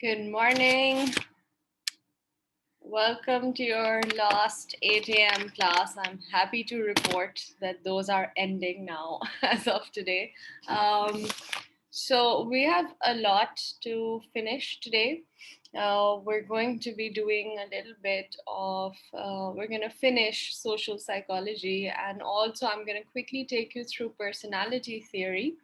Good morning. Welcome to your last 8 a.m. class. I'm happy to report that those are ending now as of today. So we have a lot to finish today. We're going to be doing a little bit of, we're going to finish social psychology, and also I'm going to quickly take you through personality theory.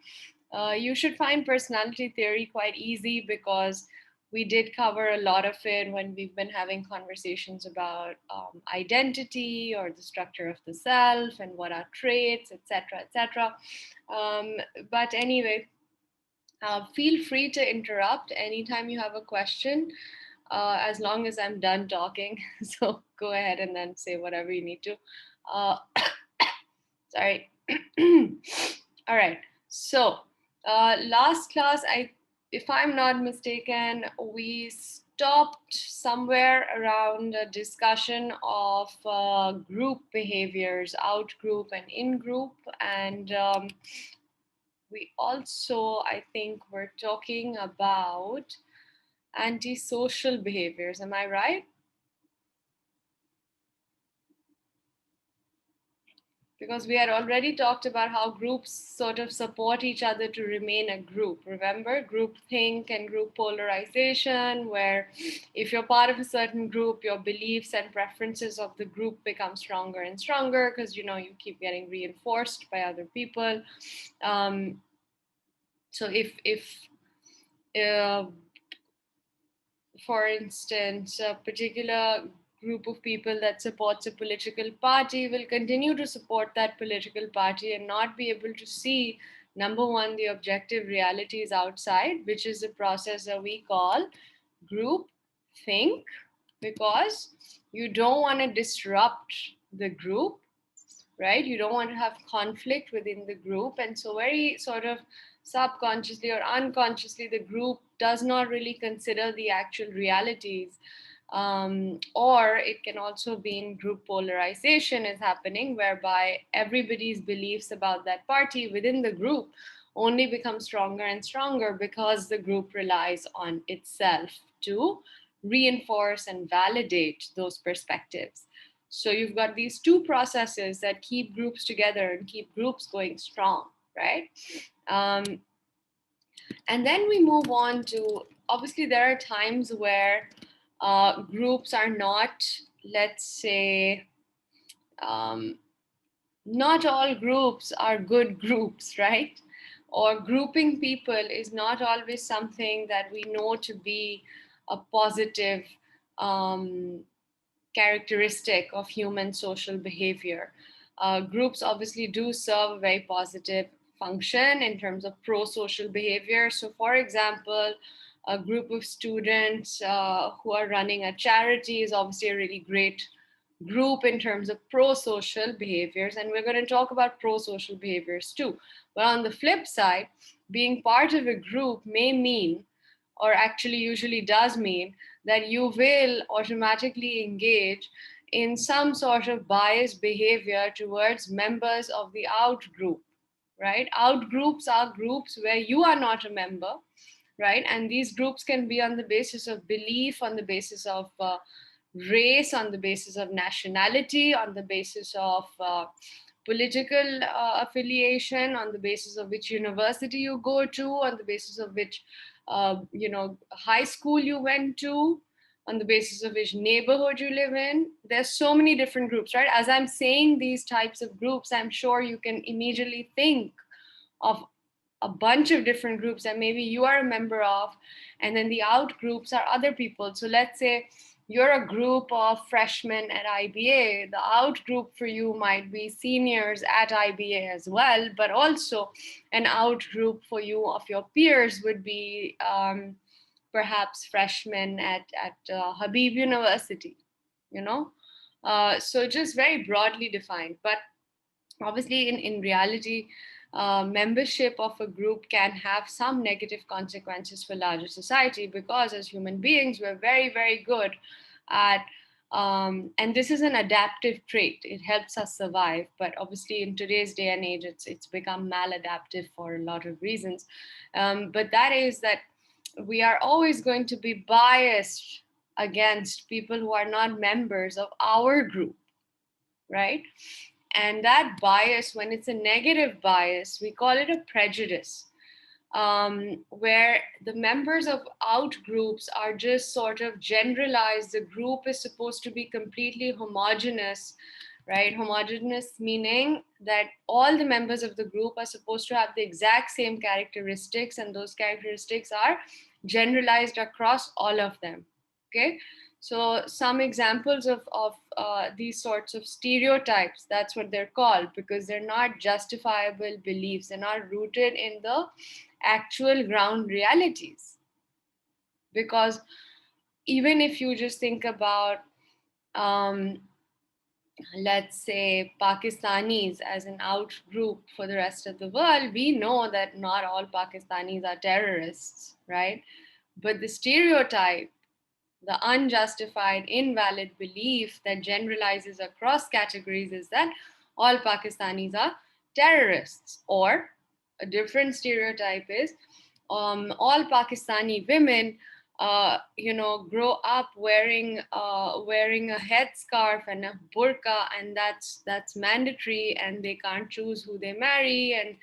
You should find personality theory quite easy because we did cover a lot of it when we've been having conversations about identity or the structure of the self and what are traits, etc., etc. But anyway, feel free to interrupt anytime you have a question, as long as I'm done talking. So go ahead and then say whatever you need to. Uh, sorry. All right. So last class, if I'm not mistaken, we stopped somewhere around a discussion of group behaviors, out group and in group, and we also, I think, were talking about antisocial behaviors. Am I right? Because we had already talked about how groups sort of support each other to remain a group. Remember, group think and group polarization, where if you're part of a certain group, your beliefs and preferences of the group become stronger and stronger because you keep getting reinforced by other people. So if for instance, a particular group of people that supports a political party will continue to support that political party and not be able to see, number one, the objective realities outside, which is a process that we call group think, because you don't want to disrupt the group, right? You don't want to have conflict within the group. And so, very sort of subconsciously or unconsciously, the group does not really consider the actual realities. Or it can also be in group polarization is happening, whereby everybody's beliefs about that party within the group only become stronger and stronger because the group relies on itself to reinforce and validate those perspectives. So you've got these two processes that keep groups together and keep groups going strong, right? Um, and then we move on to, obviously, there are times where groups are not, let's say, not all groups are good groups, right? Or grouping people is not always something that we know to be a positive characteristic of human social behavior. Groups obviously do serve a very positive function in terms of pro-social behavior. So, for example, a group of students who are running a charity is obviously a really great group in terms of pro-social behaviors, and we're going to talk about pro-social behaviors too. But on the flip side, being part of a group may mean, or actually usually does mean, that you will automatically engage in some sort of biased behavior towards members of the out group, right? Out groups are groups where you are not a member, right? And these groups can be on the basis of belief, on the basis of race, on the basis of nationality, on the basis of political affiliation, on the basis of which university you go to, on the basis of which high school you went to, on the basis of which neighborhood you live in. There's so many different groups, right? As I'm saying these types of groups, I'm sure you can immediately think of a bunch of different groups that maybe you are a member of, and then the out groups are other people. So let's say you're a group of freshmen at IBA. The out group for you might be seniors at IBA as well, but also an out group for you of your peers would be perhaps freshmen at Habib University, you know? So just very broadly defined. But obviously, in reality, membership of a group can have some negative consequences for larger society, because as human beings, we're very, very good at and this is an adaptive trait. It helps us survive, but obviously in today's day and age, it's become maladaptive for a lot of reasons. But that is that we are always going to be biased against people who are not members of our group, right? And that bias, when it's a negative bias, we call it a prejudice, where the members of out groups are just sort of generalized. The group is supposed to be completely homogenous, right? Homogeneous meaning that all the members of the group are supposed to have the exact same characteristics, and those characteristics are generalized across all of them. Okay, so some examples of these sorts of stereotypes, that's what they're called, because they're not justifiable beliefs, they're not rooted in the actual ground realities. Because even if you just think about, um, let's say, Pakistanis as an out group for the rest of the world, we know that not all Pakistanis are terrorists, right? But the stereotype, the unjustified, invalid belief that generalizes across categories is that all Pakistanis are terrorists. Or a different stereotype is all Pakistani women, grow up wearing a headscarf and a burqa, and that's mandatory, and they can't choose who they marry, and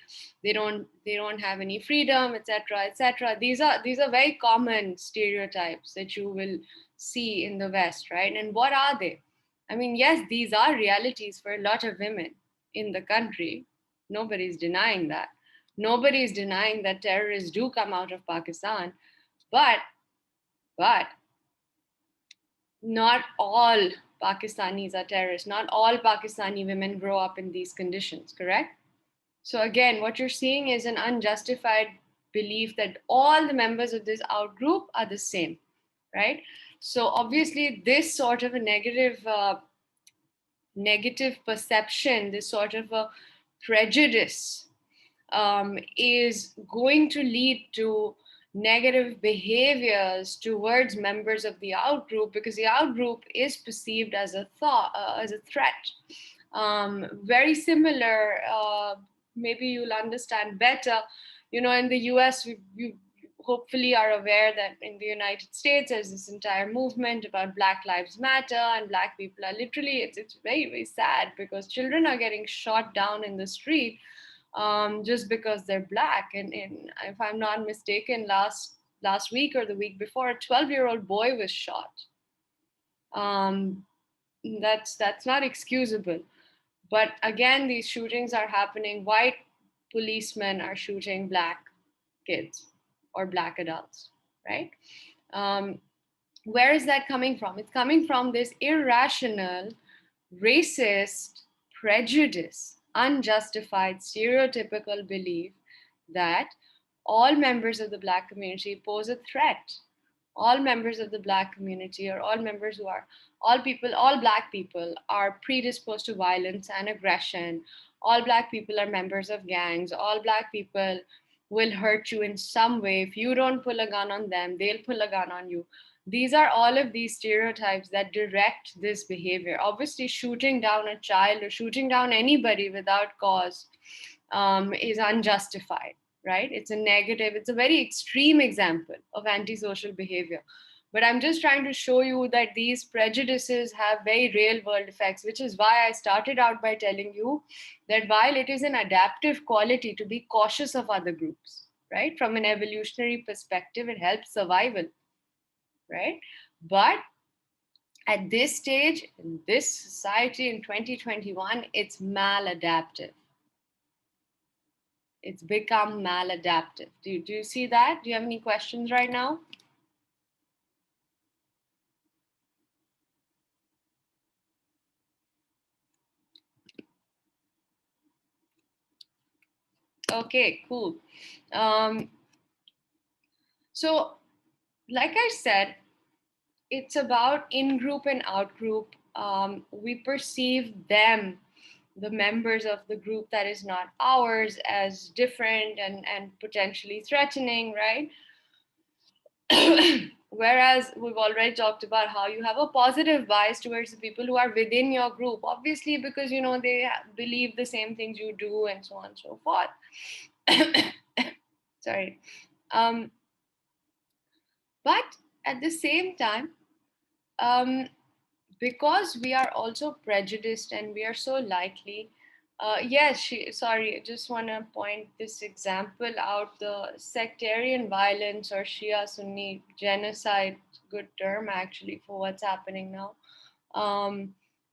they don't have any freedom, etc., etc. These are very common stereotypes that you will see in the West, right? And what are they? I mean, yes, these are realities for a lot of women in the country. Nobody's denying that. Nobody is denying that terrorists do come out of Pakistan, but not all Pakistanis are terrorists. Not all Pakistani women grow up in these conditions, correct? So again, what you're seeing is an unjustified belief that all the members of this out group are the same, right? So obviously, this sort of a negative perception, this sort of a prejudice, is going to lead to negative behaviors towards members of the out group, because the out group is perceived as a as a threat. Very similar. Maybe you'll understand better. In the U.S., you hopefully are aware that in the United States, there's this entire movement about Black Lives Matter, and Black people are literally, it's very, very sad, because children are getting shot down in the street just because they're Black. And if I'm not mistaken, last week or the week before, a 12-year-old boy was shot. That's not excusable. But again, these shootings are happening. White policemen are shooting Black kids or Black adults, right? Um, where is that coming from? It's coming from this irrational, racist prejudice, unjustified, stereotypical belief that all members of the Black community pose a threat. All members of the Black community, or all members who are, all people, all Black people are predisposed to violence and aggression. All Black people are members of gangs. All Black people will hurt you in some way. If you don't pull a gun on them, they'll pull a gun on you. These are all of these stereotypes that direct this behavior. Obviously, shooting down a child or shooting down anybody without cause is unjustified, right? It's a negative, it's a very extreme example of antisocial behavior. But I'm just trying to show you that these prejudices have very real world effects, which is why I started out by telling you that while it is an adaptive quality to be cautious of other groups, right? From an evolutionary perspective, it helps survival, right? But at this stage, in this society in 2021, it's maladaptive. It's become maladaptive. Do you see that? Do you have any questions right now? Okay, cool. Um, so, like I said, it's about in group and out group. We perceive them, the members of the group that is not ours, as different and potentially threatening, right? Whereas we've already talked about how you have a positive bias towards the people who are within your group, obviously, because they believe the same things you do, and so on and so forth. Sorry. Um, But at the same time, um, because we are also prejudiced and we are so likely, yes, sorry, I just want to point this example out. The sectarian violence or Shia Sunni genocide, good term actually for what's happening now,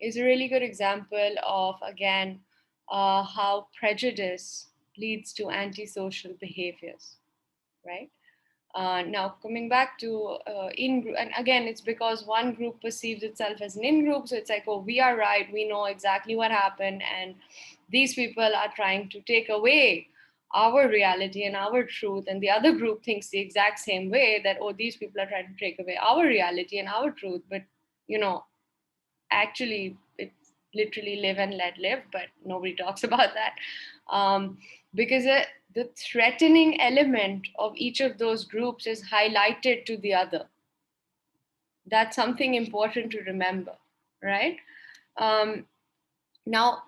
is a really good example of, again, how prejudice leads to antisocial behaviors, right? Now, coming back to in group, and again, it's because one group perceives itself as an in group, so it's like, oh, we are right, we know exactly what happened, and these people are trying to take away our reality and our truth, and the other group thinks the exact same way, that, oh, these people are trying to take away our reality and our truth, but you know, actually it's literally live and let live, but nobody talks about that, because the threatening element of each of those groups is highlighted to the other. That's something important to remember, right? Now,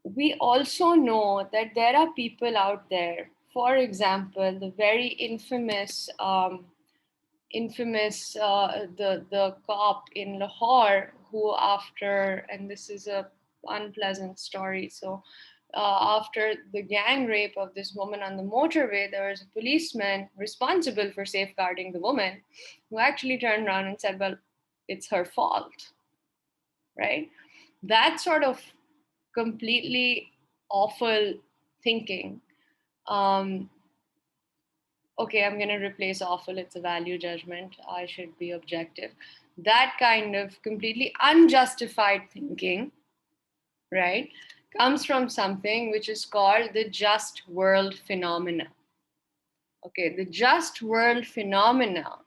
we also know that there are people out there, for example, the very infamous, the cop in Lahore who, after, and this is a unpleasant story, so after the gang rape of this woman on the motorway, there was a policeman responsible for safeguarding the woman who actually turned around and said, well, it's her fault, right? That sort of completely awful thinking. um, okay, I'm going to replace awful, it's a value judgment, I should be objective. That kind of completely unjustified thinking, right, comes from something which is called the just world phenomena. Okay, the just world phenomena.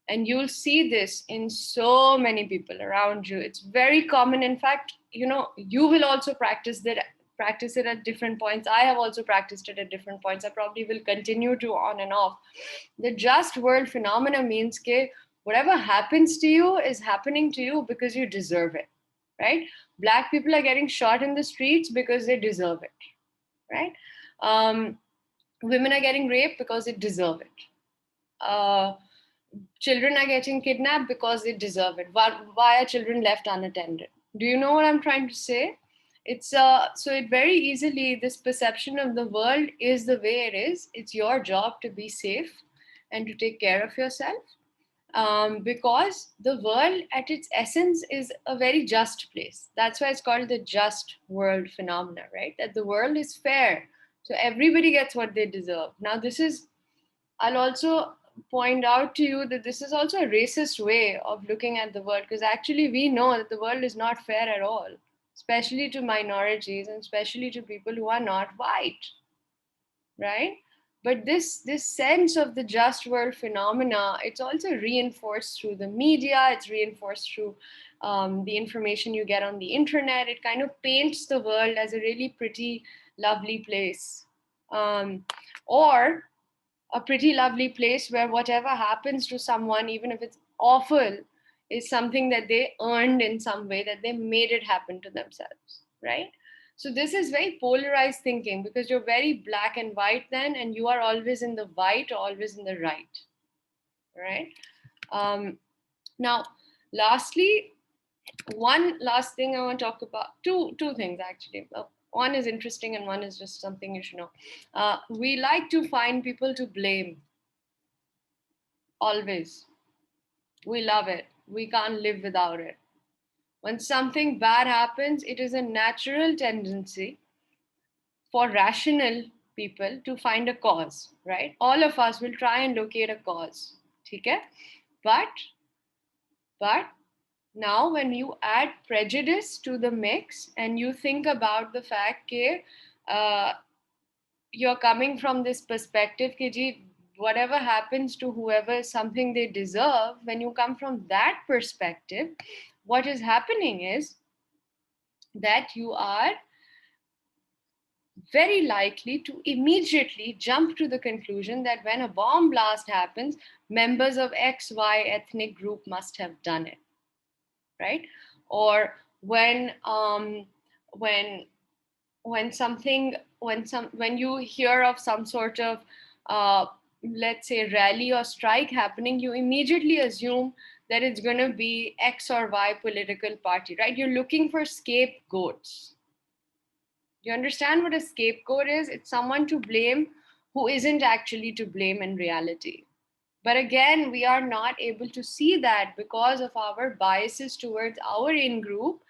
And you'll see this in so many people around you. It's very common. In fact, you will also practice it at different points. I have also practiced it at different points. I probably will continue to, on and off. The just world phenomena means that whatever happens to you is happening to you because you deserve it, right? Black people are getting shot in the streets because they deserve it, right? um, Women are getting raped because they deserve it. uh, Children are getting kidnapped because they deserve it. Why are children left unattended? Do you know what I'm trying to say? It's so it very easily, this perception of the world is the way it is. It's your job to be safe and to take care of yourself, because the world at its essence is a very just place. That's why it's called the just world phenomena, right? That the world is fair, so everybody gets what they deserve. Now, this is, I'll also point out to you that this is also a racist way of looking at the world, because actually we know that the world is not fair at all, especially to minorities and especially to people who are not white, right? But this sense of the just world phenomena, it's also reinforced through the media. It's reinforced through the information you get on the internet. It kind of paints the world as a really pretty, lovely place, or a pretty lovely place where whatever happens to someone, even if it's awful, is something that they earned in some way, that they made it happen to themselves, right? So this is very polarized thinking, because you're very black and white then, and you are always in the white or always in the right, right? Now, lastly, one last thing I want to talk about, two things actually. One is interesting and one is just something you should know. We like to find people to blame. Always. We love it. We can't live without it. When something bad happens, it is a natural tendency for rational people to find a cause, right? All of us will try and locate a cause. Okay? But but now when you add prejudice to the mix and you think about the fact that uh, you're coming from this perspective that whatever happens to whoever is something they deserve, when you come from that perspective, what is happening is that you are very likely to immediately jump to the conclusion that when a bomb blast happens, members of XY ethnic group must have done it, right? Or when when something when you hear of some sort of let's say, rally or strike happening, you immediately assume that it's going to be X or Y political party, right? You're looking for scapegoats. You understand what a scapegoat is? It's someone to blame who isn't actually to blame in reality. But again, we are not able to see that because of our biases towards our in group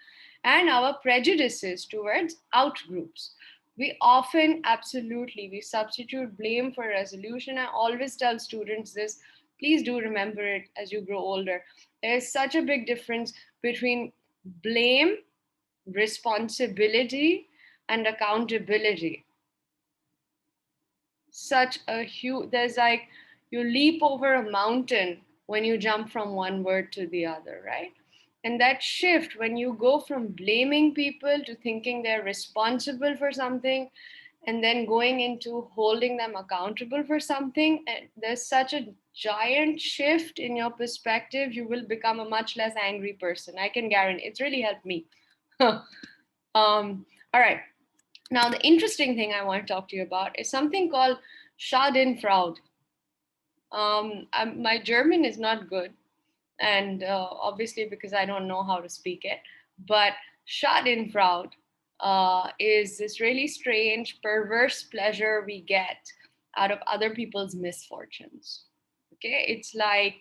and our prejudices towards out groups. We often, absolutely, we substitute blame for resolution. I always tell students this, please do remember it as you grow older. There's such a big difference between blame, responsibility, and accountability. Such a huge, there's like, you leap over a mountain when you jump from one word to the other, right? And that shift when you go from blaming people to thinking they're responsible for something and then going into holding them accountable for something, and there's such a giant shift in your perspective. You will become a much less angry person, I can guarantee. It's really helped me. All right, now the interesting thing I want to talk to you about is something called Schadenfreude. My German is not good, and obviously because I don't know how to speak it. But Schadenfreude is this really strange, perverse pleasure we get out of other people's misfortunes. Okay, it's like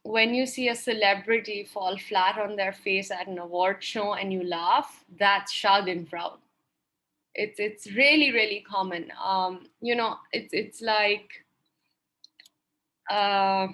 when you see a celebrity fall flat on their face at an award show and you laugh, that's Schadenfreude. It's really really common. It's like uh,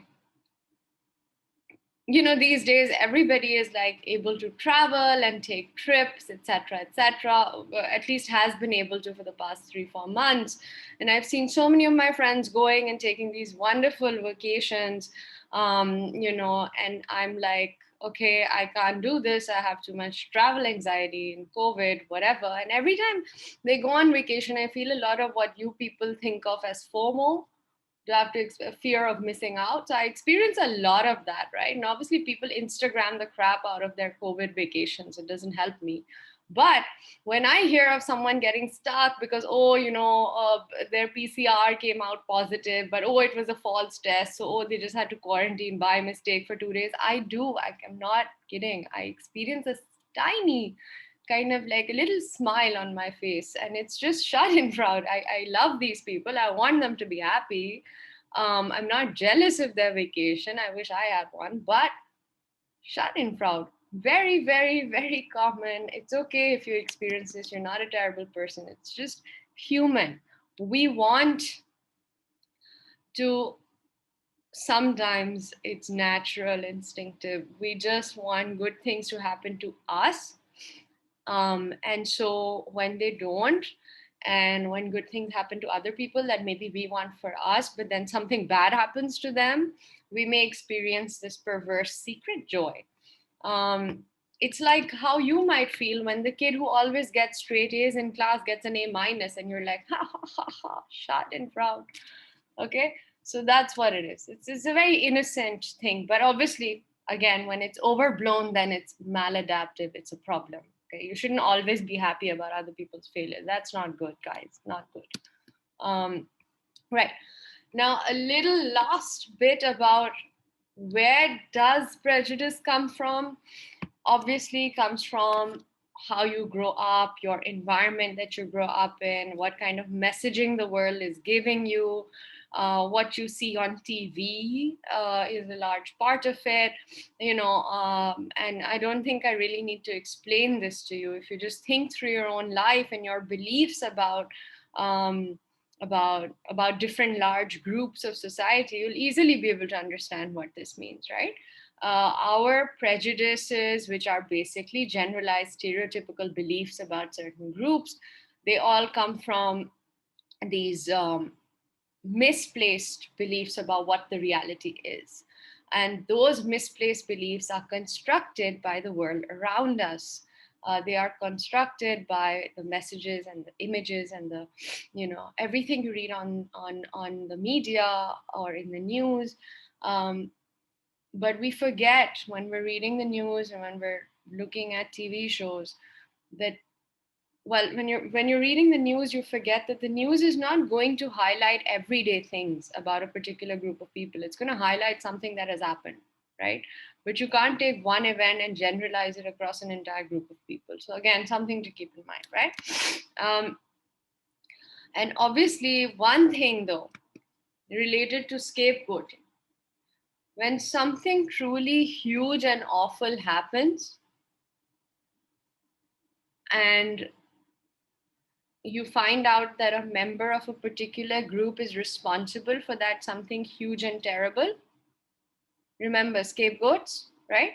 these days everybody is like able to travel and take trips, etc., etc., at least has been able to for the past 3 4 months. And I've seen so many of my friends going and taking these wonderful vacations. And I'm like, okay, I can't do this, I have too much travel anxiety and COVID, whatever. And every time they go on vacation, I feel a lot of what you people think of as FOMO. You have to fear of missing out. So I experience a lot of that, right? And obviously people Instagram the crap out of their COVID vacations. It doesn't help me. But when I hear of someone getting stuck because, their PCR came out positive, but it was a false test, so they just had to quarantine by mistake for 2 days, I'm not kidding, I experience a tiny kind of like a little smile on my face, and it's just Schadenfreude. I love these people, I want them to be happy. I'm not jealous of their vacation, I wish I had one, but Schadenfreude, very very very common. It's okay if you experience this, you're not a terrible person, it's just human. We want to, sometimes it's natural, instinctive, we just want good things to happen to us. And so when they don't, and when good things happen to other people that maybe we want for us, but then something bad happens to them, we may experience this perverse secret joy. It's like how you might feel when the kid who always gets straight A's in class gets an A minus, and you're like, ha ha ha ha, shut and proud. Okay, so that's what it is. It's a very innocent thing, but obviously, again, when it's overblown, then it's maladaptive. It's a problem. Okay, you shouldn't always be happy about other people's failure. That's not good, guys. Not good. Um, right now, a little last bit about where does prejudice come from. Obviously comes from how you grow up, your environment that you grow up in, what kind of messaging the world is giving you. What you see on TV is a large part of it, and I don't think I really need to explain this to you. If you just think through your own life and your beliefs um, about different large groups of society, you'll easily be able to understand what this means, right? Our prejudices, which are basically generalized stereotypical beliefs about certain groups, they all come from these misplaced beliefs about what the reality is. And those misplaced beliefs are constructed by the world around us. They are constructed by the messages and the images and the, everything you read on the media or in the news. But we forget when we're reading the news and when we're looking at TV shows that Well, when you're reading the news, you forget that the news is not going to highlight everyday things about a particular group of people. It's going to highlight something that has happened, right? But you can't take one event and generalize it across an entire group of people. So again, something to keep in mind, right? um, and obviously, one thing though, related to scapegoating, when something truly huge and awful happens, and you find out that a member of a particular group is responsible for that something huge and terrible. Remember, scapegoats, right?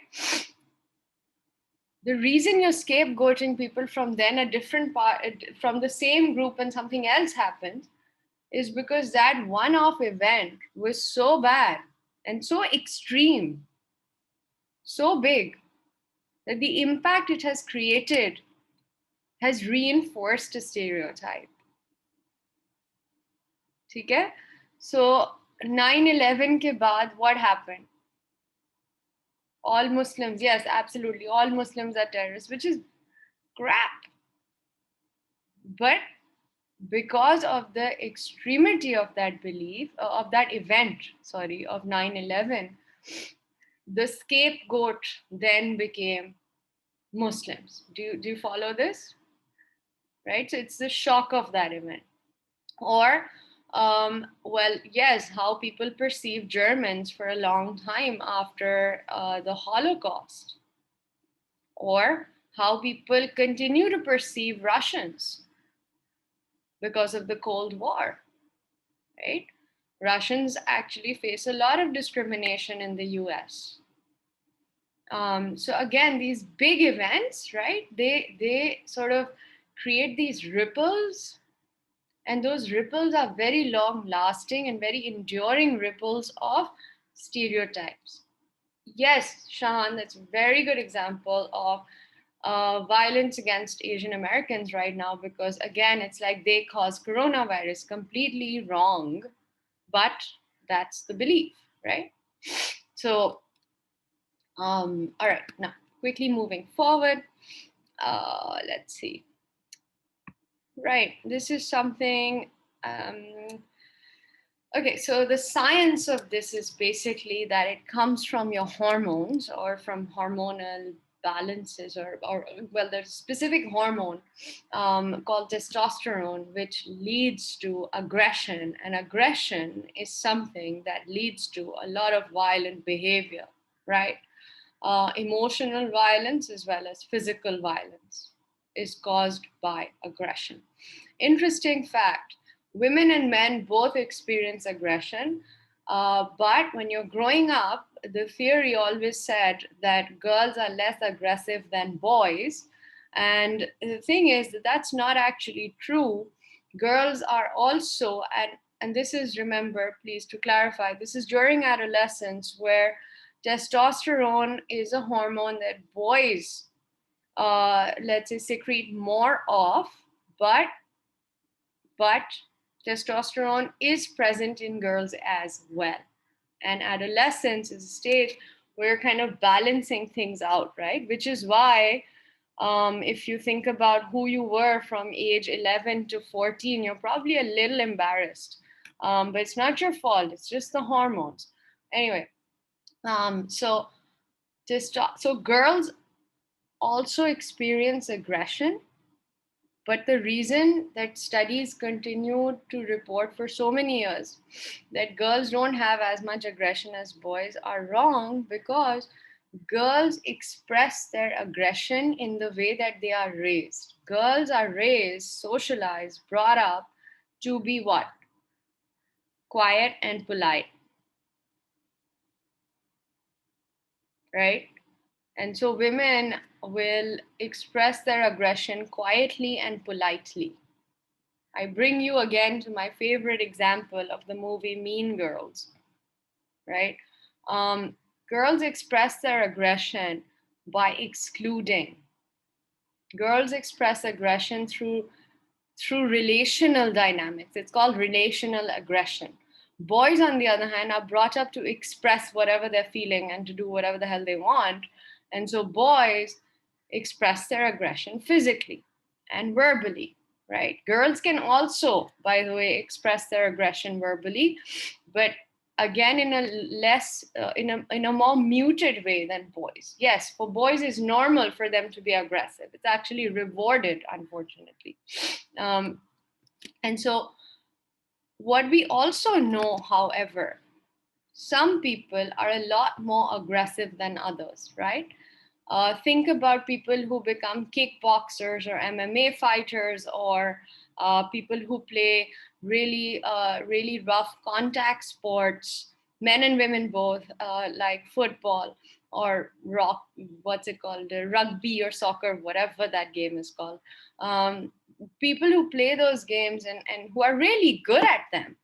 The reason you're scapegoating people from then a different part from the same group when something else happens is because that one off event was so bad and so extreme, so big, that the impact it has created has reinforced a stereotype. ठीक है? So 9/11 के बाद what happened? All Muslims, yes, absolutely, all Muslims are terrorists, which is crap. But because of the extremity of that belief, of that event, sorry, of 9/11, the scapegoat then became Muslims. Do you follow this? Right? So it's the shock of that event. Or, well, yes, how people perceive Germans for a long time after the Holocaust, or how people continue to perceive Russians because of the Cold War, right? Russians actually face a lot of discrimination in the US. So again, these big events, right? They sort of create these ripples, and those ripples are very long lasting and very enduring ripples of stereotypes. Yes, Shahan, that's a very good example of violence against Asian Americans right now, because again, it's like they caused coronavirus. Completely wrong, but that's the belief, right? So, all right, now quickly moving forward. Let's see. Right, this is something. Okay, so the science of this is basically that it comes from your hormones or from hormonal balances, or well, there's a specific hormone called testosterone, which leads to aggression. And aggression is something that leads to a lot of violent behavior, right? Emotional violence as well as physical violence is caused by aggression. Interesting fact, women and men both experience aggression, but when you're growing up, the theory always said that girls are less aggressive than boys. And the thing is that that's not actually true. Girls are also, and this is, remember, please to clarify, this is during adolescence where testosterone is a hormone that boys, let's say, secrete more of, but but testosterone is present in girls as well. And adolescence is a stage where you're kind of balancing things out, right? Which is why, if you think about who you were from age 11 to 14, you're probably a little embarrassed. But it's not your fault, it's just the hormones. Anyway, so so girls also experience aggression, but the reason that studies continue to report for so many years that girls don't have as much aggression as boys are wrong, because girls express their aggression in the way that they are raised. Girls are raised, socialized, brought up to be what? Quiet and polite, right? And so women will express their aggression quietly and politely. I bring you again to my favorite example of the movie Mean Girls, right? Girls express their aggression by excluding. Girls express aggression through relational dynamics. It's called relational aggression. Boys, on the other hand, are brought up to express whatever they're feeling and to do whatever the hell they want. And so boys express their aggression physically. and verbally, right? Girls can also, by the way, express their aggression verbally, but again in a less in a more muted way than boys. Yes, for boys it's normal for them to be aggressive. It's actually rewarded, unfortunately. um, and so what we also know, however, some people are a lot more aggressive than others, right? Think about people who become kickboxers or MMA fighters, or people who play really rough contact sports, men and women both, like football or what's it called, rugby or soccer, whatever that game is called. Um, People who play those games and who are really good at them,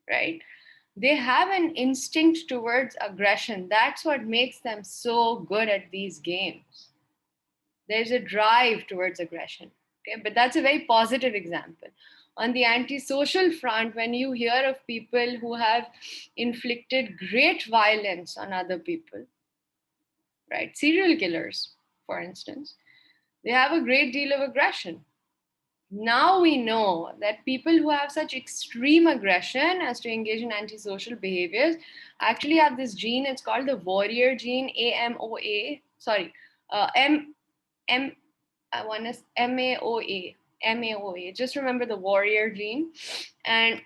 right? They have an instinct towards aggression. That's what makes them so good at these games. There's a drive towards aggression. Okay, but that's a very positive example. On the antisocial front, when you hear of people who have inflicted great violence on other people, right? Serial killers, for instance, they have a great deal of aggression. Now we know that people who have such extreme aggression as to engage in antisocial behaviors actually have this gene. It's called the warrior gene, AMOA. Sorry, M M. I want to MAOA. MAOA. Just remember the warrior gene, and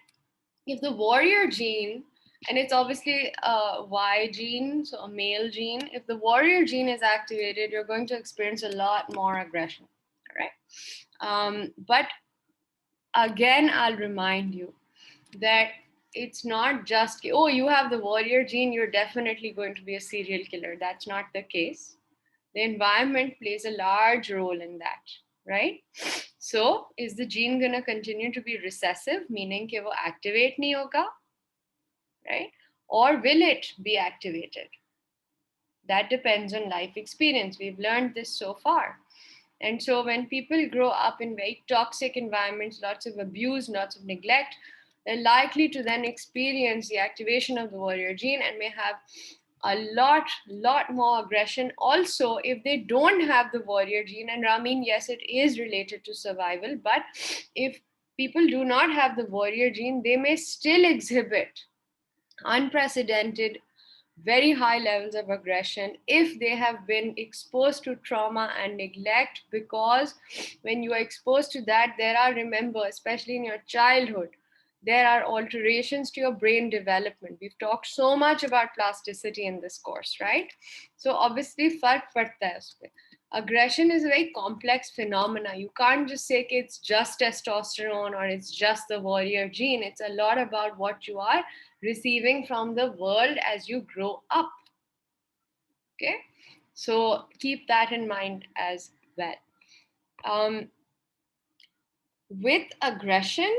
if the warrior gene, and it's obviously a Y gene, so a male gene. If the warrior gene is activated, you're going to experience a lot more aggression. All right. But again, I'll remind you that it's not just, oh, you have the warrior gene, you're definitely going to be a serial killer. That's not the case. The environment plays a large role in that, right? So, is the gene going to continue to be recessive, meaning कि वो activate नहीं होगा, right? Or will it be activated? That depends on life experience. We've learned this so far. And so when people grow up in very toxic environments, lots of abuse, lots of neglect, they're likely to then experience the activation of the warrior gene and may have a lot more aggression. Also, if they don't have the warrior gene, and Ramin, yes, it is related to survival, but if people do not have the warrior gene, they may still exhibit unprecedented, very high levels of aggression if they have been exposed to trauma and neglect. Because when you are exposed to that, there are, remember, especially in your childhood, there are alterations to your brain development. We've talked so much about plasticity in this course, right? So obviously, fark padta hai uspe. Aggression is a very complex phenomena. You can't just say it's just testosterone or it's just the warrior gene. It's a lot about what you are receiving from the world as you grow up. Okay, so keep that in mind as well. With aggression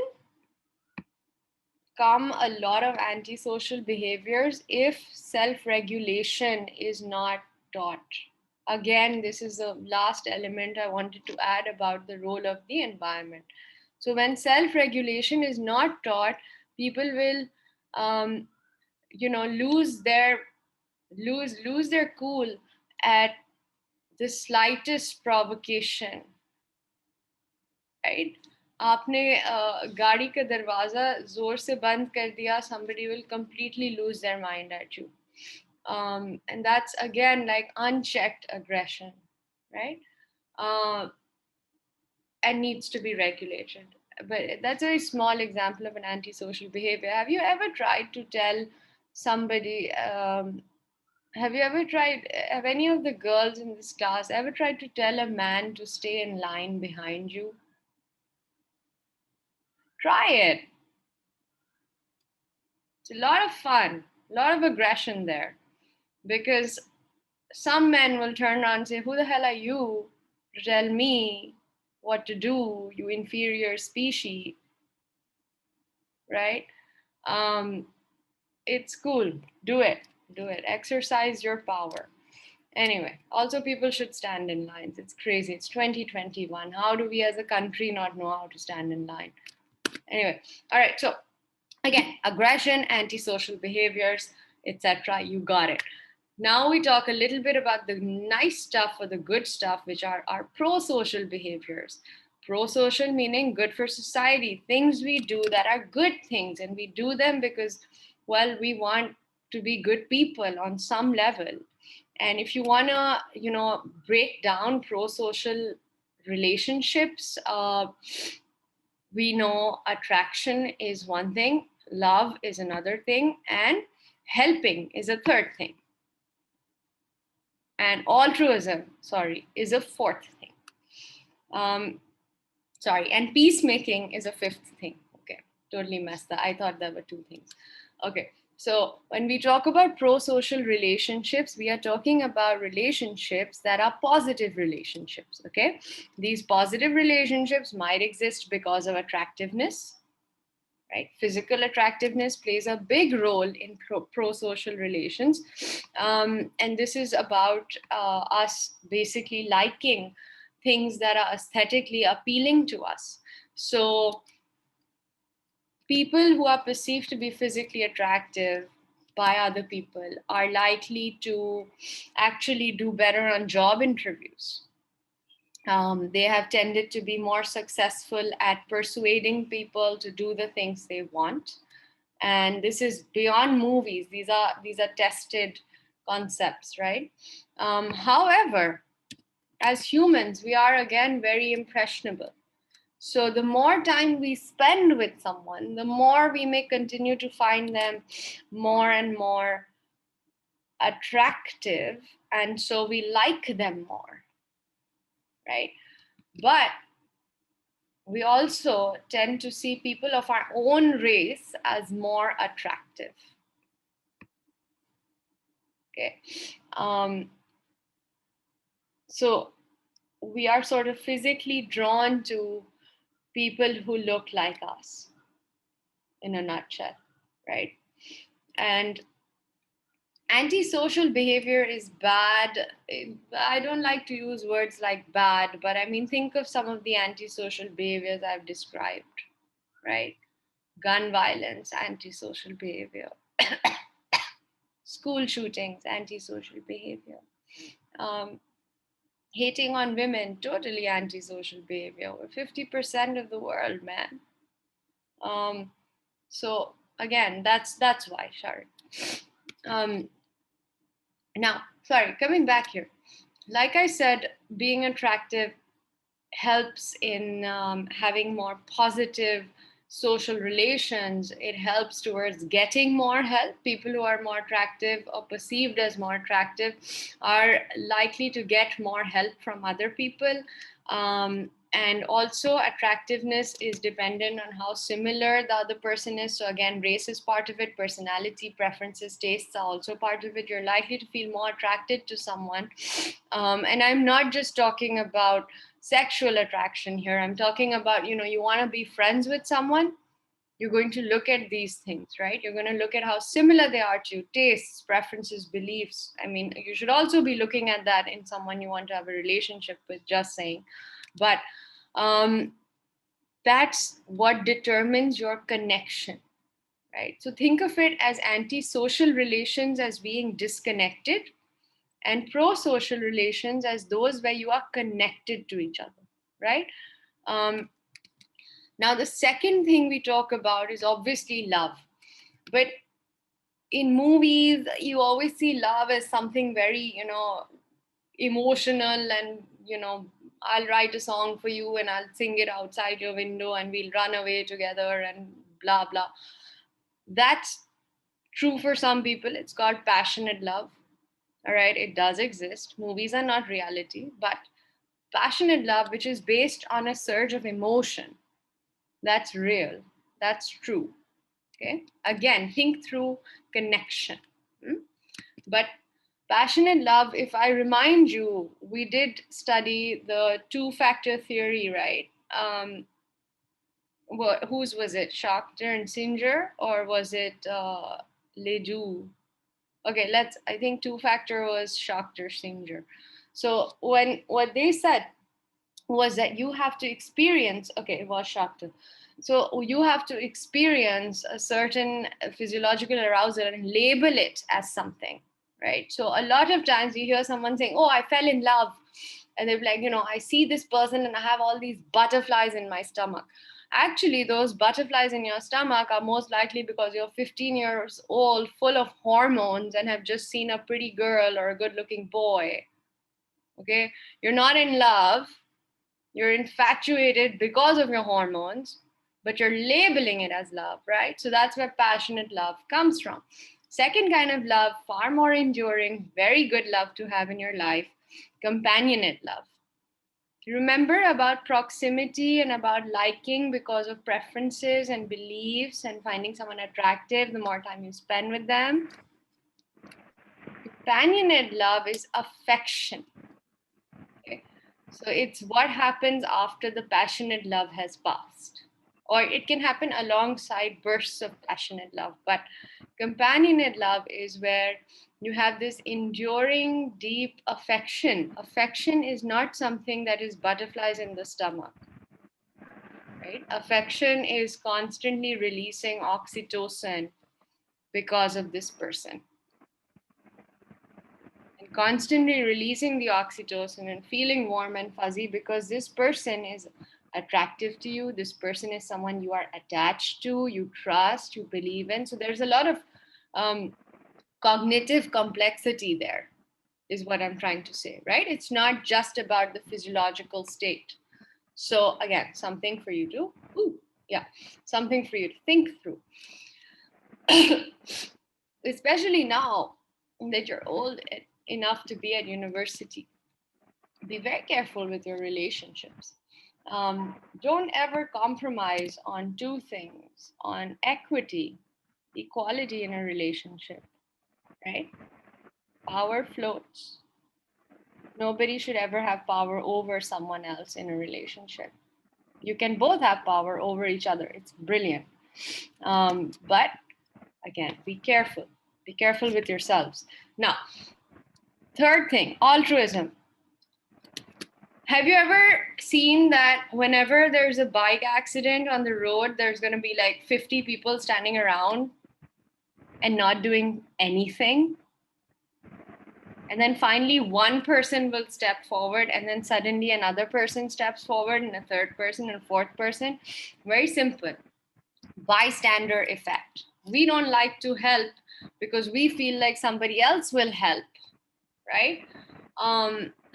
come a lot of antisocial behaviors if self-regulation is not taught. Again, this is the last element I wanted to add about the role of the environment. So when self-regulation is not taught, people will lose their cool at the slightest provocation, right? आपने गाड़ी का दरवाजा जोर से बंद कर दिया, somebody will completely lose their mind at you. And that's again like unchecked aggression, right? And needs to be regulated. But that's a very small example of an antisocial behavior. Have you ever tried to tell somebody, have any of the girls in this class ever tried to tell a man to stay in line behind you? Try it. It's a lot of fun, a lot of aggression there. Because some men will turn around and say, who the hell are you to tell me what to do, you inferior species, right? It's cool. Do it. Do it. Exercise your power. Anyway, also people should stand in lines. It's crazy. It's 2021. How do we as a country not know how to stand in line? Anyway, all right. So again, aggression, antisocial behaviors, etc. You got it. Now we talk a little bit about the nice stuff or the good stuff, which are our pro-social behaviors. Pro-social meaning good for society, things we do that are good things, and we do them because, well, we want to be good people on some level. And if you want to, break down pro-social relationships, we know attraction is one thing, love is another thing, and helping is a third thing, and altruism, is a fourth thing. Um, and peacemaking is a fifth thing. Okay, totally messed up. I thought there were two things. Okay, so when we talk about pro-social relationships, we are talking about relationships that are positive relationships. Okay, these positive relationships might exist because of attractiveness. Right? Physical attractiveness plays a big role in pro-social relations. And this is about us basically liking things that are aesthetically appealing to us. So people who are perceived to be physically attractive by other people are likely to actually do better on job interviews. They have tended to be more successful at persuading people to do the things they want. And this is beyond movies. These are tested concepts, right? However, as humans, we are again very impressionable. So the more time we spend with someone, the more we may continue to find them more and more attractive, and so we like them more, right? But we also tend to see people of our own race as more attractive. Okay. So we are sort of physically drawn to people who look like us, in a nutshell, right? And antisocial behavior is bad. I don't like to use words like bad, but I mean, think of some of the antisocial behaviors I've described, right? Gun violence, antisocial behavior. School shootings, antisocial behavior. Um, Hating on women, totally antisocial behavior. We're 50% of the world, man. Um, so again, that's why, Sharon. Um, Now, coming back here. Like I said, being attractive helps in having more positive social relations. It helps towards getting more help. People who are more attractive or perceived as more attractive are likely to get more help from other people. And also, attractiveness is dependent on how similar the other person is. So, again, race is part of it, personality, preferences, tastes are also part of it. You're likely to feel more attracted to someone. And I'm not just talking about sexual attraction here. I'm talking about, you want to be friends with someone, you're going to look at these things, right? You're going to look at how similar they are to you, tastes, preferences, beliefs. I mean, you should also be looking at that in someone you want to have a relationship with, just saying. But that's what determines your connection, right? So think of it as antisocial relations as being disconnected, and pro-social relations as those where you are connected to each other, right? Um, Now, the second thing we talk about is obviously love. But in movies, you always see love as something very, emotional, and, I'll write a song for you and I'll sing it outside your window and we'll run away together and blah, blah. That's true for some people. It's called passionate love. All right, it does exist. Movies are not reality, but passionate love, which is based on a surge of emotion, that's real. That's true. Okay. Again, think through connection. But passionate love, if I remind you, we did study the two-factor theory, right? Whose was it? Schachter and Singer, or was it Ledoux? Okay, I think two-factor was Schachter, Singer. So what they said was that you have to experience, okay, it was Schachter. So you have to experience a certain physiological arousal and label it as something, right? So a lot of times you hear someone saying, oh, I fell in love. And they're like, I see this person and I have all these butterflies in my stomach. Actually, those butterflies in your stomach are most likely because you're 15 years old, full of hormones, and have just seen a pretty girl or a good looking boy. Okay? You're not in love. You're infatuated because of your hormones, but you're labeling it as love, right? So that's where passionate love comes from. Second kind of love, far more enduring, very good love to have in your life, companionate love. Remember about proximity and about liking because of preferences and beliefs and finding someone attractive the more time you spend with them. Companionate love is affection. Okay? So it's what happens after the passionate love has passed. Or it can happen alongside bursts of passionate love. But companionate love is where you have this enduring, deep affection. Affection is not something that is butterflies in the stomach. Right? Affection is constantly releasing oxytocin because of this person. And constantly releasing the oxytocin and feeling warm and fuzzy because this person is attractive to you. This person is someone you are attached to, you trust, you believe in. So there's a lot of cognitive complexity there, is what I'm trying to say, right? It's not just about the physiological state. So again, something for you to, something for you to think through. Especially now that you're old enough to be at university, be very careful with your relationships. Don't ever compromise on two things, on equity, equality in a relationship, right? Power floats. Nobody should ever have power over someone else in a relationship. You can both have power over each other. It's brilliant. But again, be careful. Be careful with yourselves. Now, third thing, altruism. Have you ever seen that whenever there's a bike accident on the road, there's going to be like 50 people standing around and not doing anything? And then finally, one person will step forward, and then suddenly another person steps forward, and a third person, and a fourth person. Very simple. Bystander effect. We don't like to help because we feel like somebody else will help, right?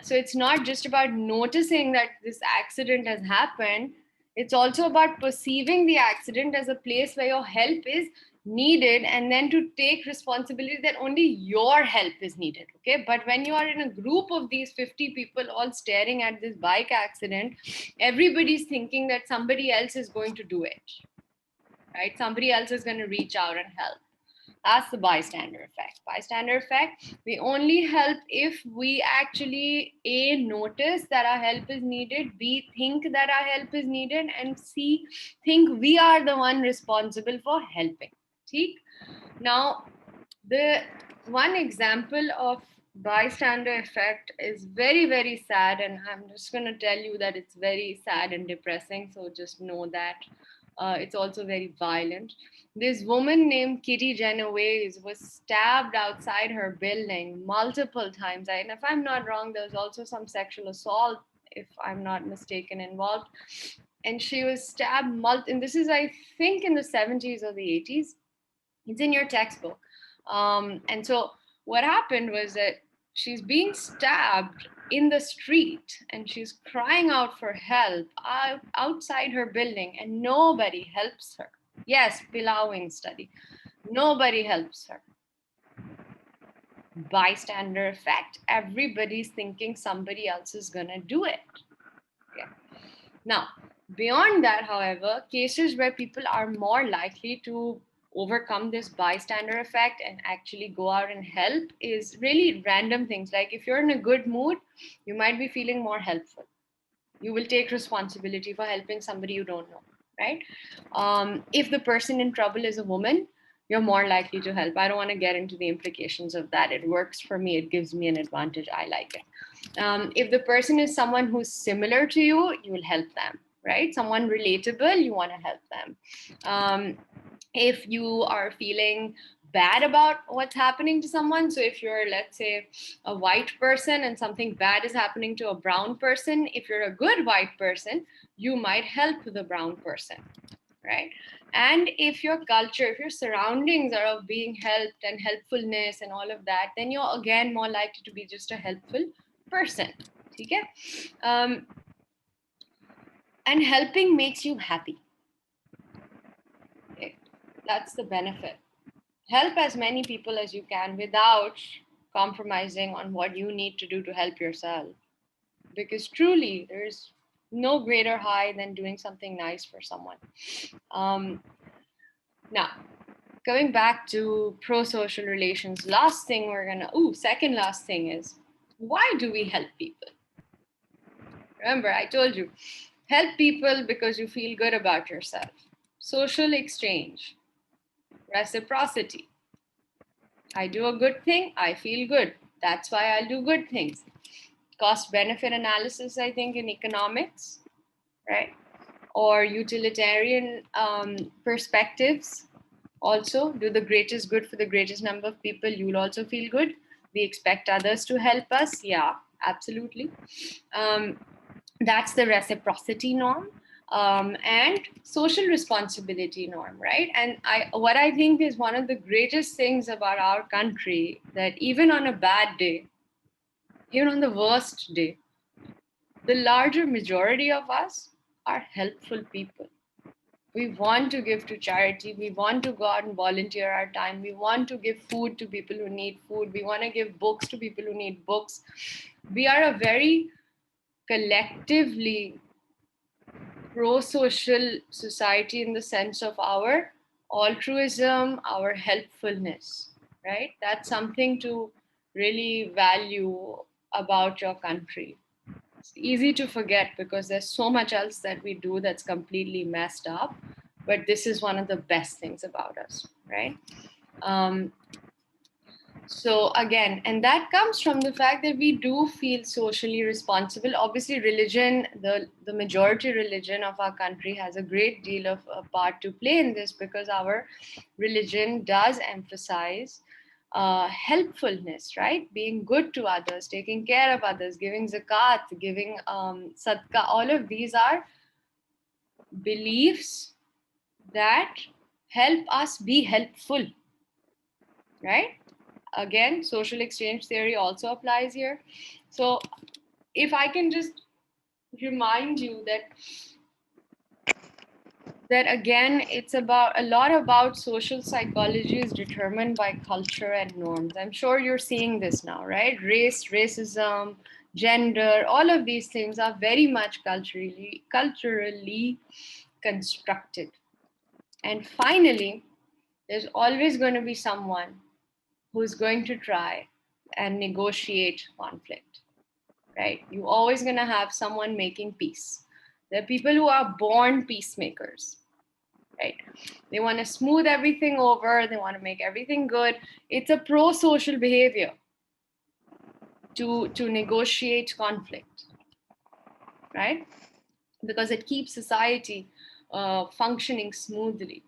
So it's not just about noticing that this accident has happened. It's also about perceiving the accident as a place where your help is needed, and then to take responsibility that only your help is needed. Okay, but when you are in a group of these 50 people all staring at this bike accident, everybody's thinking that somebody else is going to do it, right? Somebody else is going to reach out and help. That's the bystander effect. Bystander effect, we only help if we actually A, notice that our help is needed, B, think that our help is needed, and C, think we are the one responsible for helping. See? Now, the one example of bystander effect is very, very sad, and I'm just going to tell you that it's very sad and depressing, so just know that. It's also very violent. This woman named Kitty Genovese was stabbed outside her building multiple times. And if I'm not wrong, there was also some sexual assault, if I'm not mistaken, involved. And she was stabbed and this is, I think, in the 70s or the 80s. It's in your textbook. And so what happened was that she's being stabbed in the street and she's crying out for help outside her building, and nobody helps her. Yes, Pilawing study. Nobody helps her. Bystander effect. Everybody's thinking somebody else is going to do it. Okay. Now, beyond that, however, cases where people are more likely to overcome this bystander effect and actually go out and help is really random things. Like if you're in a good mood, you might be feeling more helpful. You will take responsibility for helping somebody you don't know, right? If the person in trouble is a woman, you're more likely to help. I don't want to get into the implications of that. It works for me. It gives me an advantage. I like it. If the person is someone who's similar to you, you will help them, right? Someone relatable, you want to help them. If you are feeling bad about what's happening to someone. So if you're, let's say, a white person and something bad is happening to a brown person, if you're a good white person, you might help the brown person, right? And if your culture, if your surroundings are of being helped and helpfulness and all of that, then you're again more likely to be just a helpful person. Okay? And helping makes you happy. Okay? That's the benefit. Help as many people as you can without compromising on what you need to do to help yourself. Because truly, there's no greater high than doing something nice for someone. Now, going back to pro-social relations, second last thing is, why do we help people? Remember, I told you, help people because you feel good about yourself. Social exchange, reciprocity. I do a good thing, I feel good. That's why I'll do good things. Cost benefit analysis, I think, in economics, right? Or utilitarian perspectives. Also, do the greatest good for the greatest number of people, you'll also feel good. We expect others to help us. Yeah, absolutely. That's the reciprocity norm. And social responsibility norm, right? And what I think is one of the greatest things about our country, that even on a bad day, even on the worst day, the larger majority of us are helpful people. We want to give to charity. We want to go out and volunteer our time. We want to give food to people who need food. We want to give books to people who need books. We are a very collectively pro-social society in the sense of our altruism, our helpfulness, right? That's something to really value about your country. It's easy to forget because there's so much else that we do that's completely messed up, but this is one of the best things about us, right? So again, and that comes from the fact that we do feel socially responsible. Obviously, religion, the majority religion of our country has a great deal of a part to play in this, because our religion does emphasize helpfulness, right? Being good to others, taking care of others, giving zakat, giving sadaqah. All of these are beliefs that help us be helpful, right? Again, social exchange theory also applies here. So if I can just remind you that again, it's about a lot about social psychology is determined by culture and norms. I'm sure you're seeing this now, right? Race, racism, gender, all of these things are very much culturally constructed. And finally, there's always going to be someone who's going to try and negotiate conflict, right? You're always going to have someone making peace. There are people who are born peacemakers, right? They want to smooth everything over, they want to make everything good. It's a pro-social behavior to negotiate conflict, right? Because it keeps society functioning smoothly.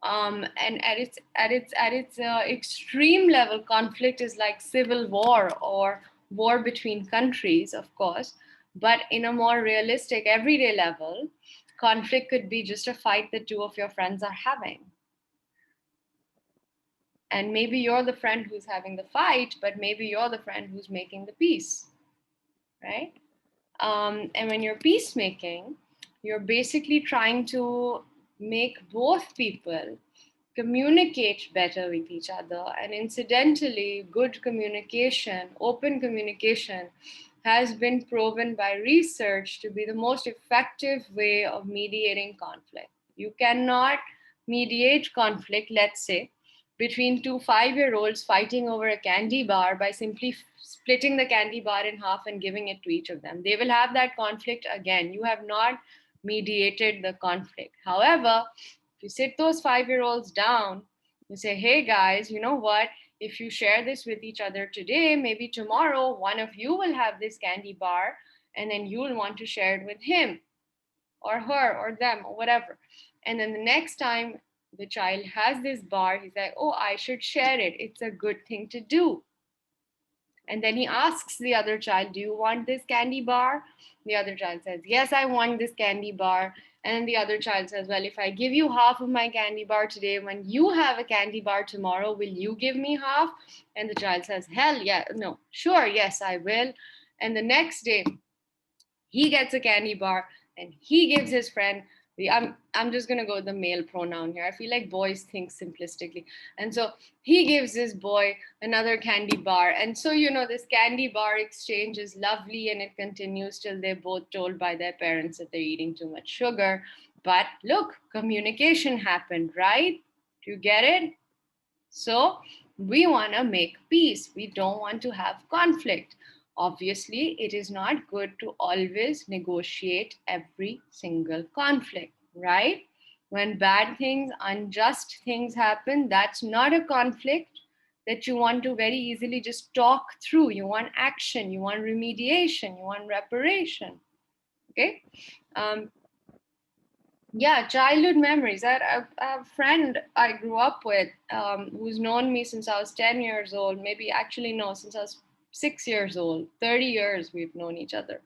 And at its extreme level, conflict is like civil war or war between countries, of course. But in a more realistic, everyday level, conflict could be just a fight that two of your friends are having. And maybe you're the friend who's having the fight, but maybe you're the friend who's making the peace, right? And when you're peacemaking, you're basically trying to make both people communicate better with each other. And incidentally, good communication, open communication, has been proven by research to be the most effective way of mediating conflict. You cannot mediate conflict, let's say, between two 5-year-olds fighting over a candy bar by simply splitting the candy bar in half and giving it to each of them. They will have that conflict again. You have not mediated the conflict. However, if you sit those 5-year-olds down, you say, hey guys, you know what? If you share this with each other today, maybe tomorrow one of you will have this candy bar and then you'll want to share it with him or her or them or whatever. And then the next time The child has this bar. He's like, oh, I should share it. It's a good thing to do. And then he asks the other child, do you want this candy bar? The other child says, yes, I want this candy bar. And the other child says, well, if I give you half of my candy bar today, when you have a candy bar tomorrow, will you give me half? And the child says, hell yeah, no, sure, yes, I will. And the next day, he gets a candy bar and he gives his friend I'm just going to go with the male pronoun here. I feel like boys think simplistically. And so he gives this boy another candy bar. And so, this candy bar exchange is lovely and it continues till they're both told by their parents that they're eating too much sugar. But look, communication happened, right? Do you get it? So we want to make peace. We don't want to have conflict. Obviously, it is not good to always negotiate every single conflict, right? When bad things, unjust things happen, that's not a conflict that you want to very easily just talk through. You want action, you want remediation, you want reparation. Okay? Um, yeah, childhood memories. I had a friend I grew up with who's known me since I was 10 years old, maybe actually, no, since I was 6 years old. 30 years we've known each other.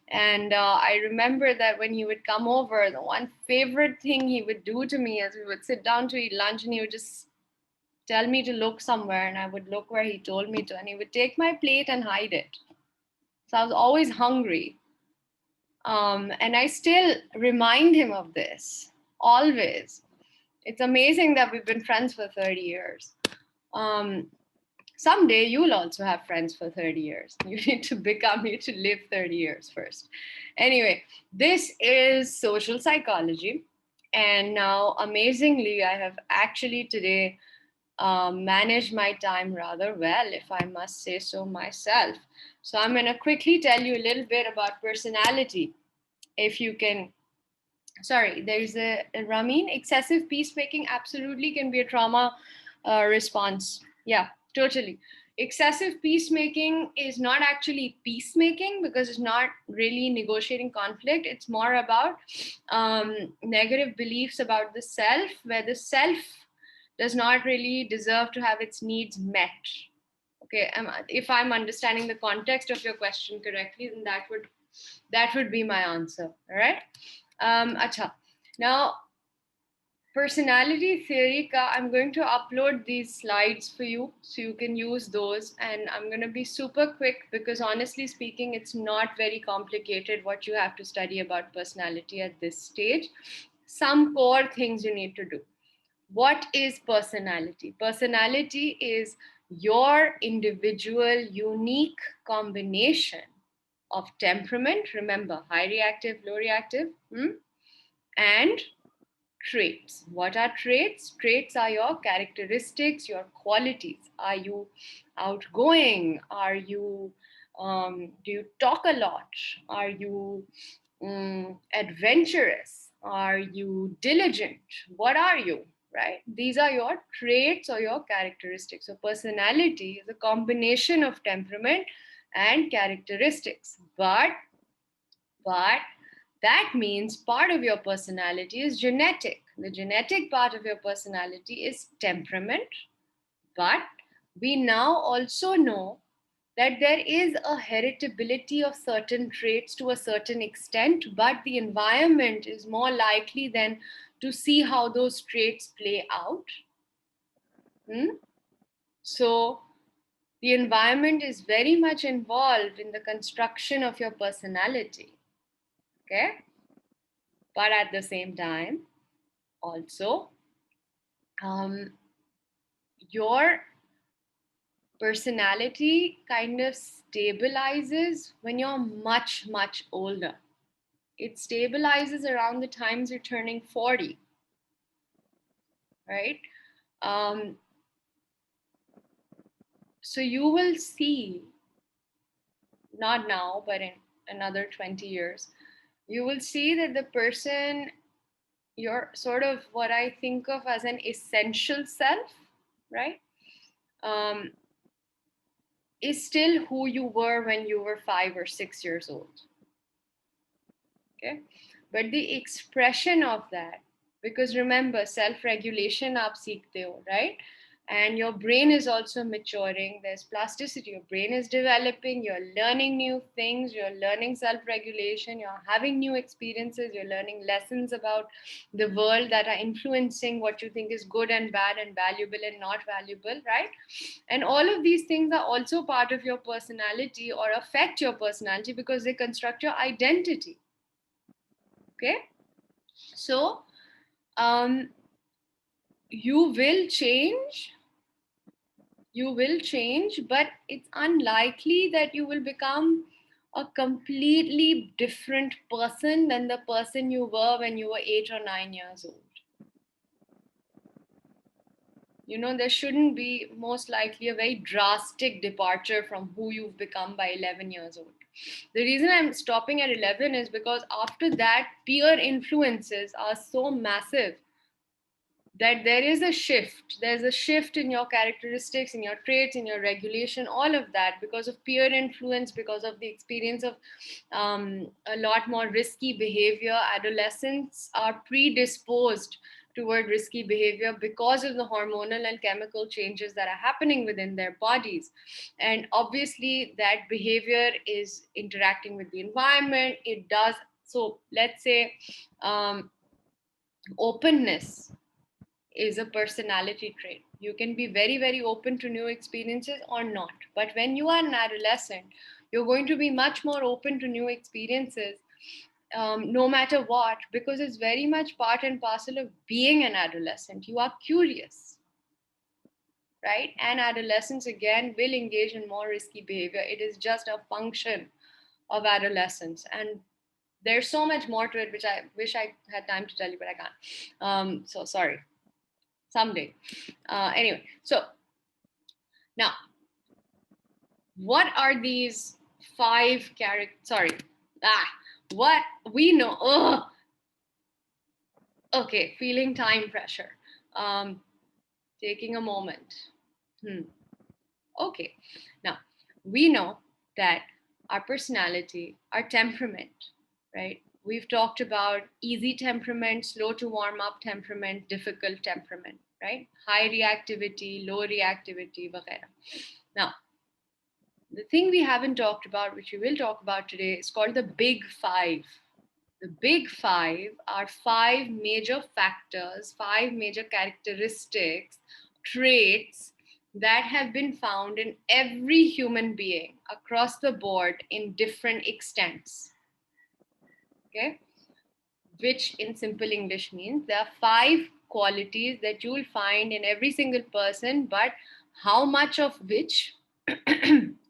And I remember that when he would come over, the one favorite thing he would do to me is we would sit down to eat lunch and he would just tell me to look somewhere and I would look where he told me to. And he would take my plate and hide it. So I was always hungry. And I still remind him of this, always. It's amazing that we've been friends for 30 years. Um, Someday you'll also have friends for 30 years. You need to live 30 years first. Anyway, this is social psychology. And now, amazingly, I have actually today managed my time rather well, if I must say so myself. So, I'm going to quickly tell you a little bit about personality. If you can, sorry, there's a Ramin, excessive peacemaking absolutely can be a trauma response. Yeah, totally. Excessive peacemaking is not actually peacemaking because it's not really negotiating conflict. It's more about negative beliefs about the self, where the self does not really deserve to have its needs met. Okay, if I'm understanding the context of your question correctly, then that would be my answer. All right. Acha. Now, personality theory ka, I'm going to upload these slides for you so you can use those. And I'm going to be super quick because honestly speaking, it's not very complicated what you have to study about personality at this stage. Some core things you need to do. What is personality? Personality is your individual, unique combination of temperament, remember, high reactive, low reactive, and traits. What are traits? Traits are your characteristics, your qualities. Are you outgoing? Do you talk a lot? Are you adventurous? Are you diligent? What are you? Right? These are your traits or your characteristics. So, personality is a combination of temperament and characteristics. But that means part of your personality is genetic. The genetic part of your personality is temperament, but we now also know that there is a heritability of certain traits to a certain extent, but the environment is more likely than to see how those traits play out. So, the environment is very much involved in the construction of your personality. Okay? But at the same time, also, your personality kind of stabilizes when you're much, much older. It stabilizes around the times you're turning 40, right? Um, so you will see, not now, but in another 20 years, you will see that the person, you're sort of what I think of as an essential self, right? Um, is still who you were when you were 5 or 6 years old. Okay. But the expression of that Because remember, self-regulation aap seekhte ho, right? And your brain is also maturing. There's plasticity. Your brain is developing. You're learning new things. You're learning self-regulation. You're having new experiences. You're learning lessons about the world that are influencing what you think is good and bad and valuable and not valuable, right? And all of these things are also part of your personality or affect your personality because they construct your identity. Okay? So, um, you will change, but it's unlikely that you will become a completely different person than the person you were when you were 8 or 9 years old. There shouldn't be most likely a very drastic departure from who you've become by 11 years old. The reason I'm stopping at 11 is because after that, peer influences are so massive that there is a shift. There's a shift in your characteristics, in your traits, in your regulation, all of that because of peer influence, because of the experience of a lot more risky behavior. Adolescents are predisposed toward risky behavior because of the hormonal and chemical changes that are happening within their bodies. And obviously, that behavior is interacting with the environment. It does. So, let's say openness is a personality trait. You can be very, very open to new experiences or not. But when you are an adolescent, you're going to be much more open to new experiences, no matter what, because it's very much part and parcel of being an adolescent. You are curious, right? And adolescents, again, will engage in more risky behavior. It is just a function of adolescence. And there's so much more to it, which I wish I had time to tell you, but I can't. So sorry. Someday. Anyway, so now, what are these five characters? Sorry. What we know. Ugh. Okay, feeling time pressure. Taking a moment. Okay. Now, we know that our personality, our temperament, right? We've talked about easy temperament, slow to warm up temperament, difficult temperament, right? High reactivity, low reactivity, etc. Now, the thing we haven't talked about, which we will talk about today, is called the Big Five. The Big Five are five major factors, five major characteristics, traits that have been found in every human being across the board in different extents. Okay? Which in simple English means there are five qualities that you will find in every single person, but how much of which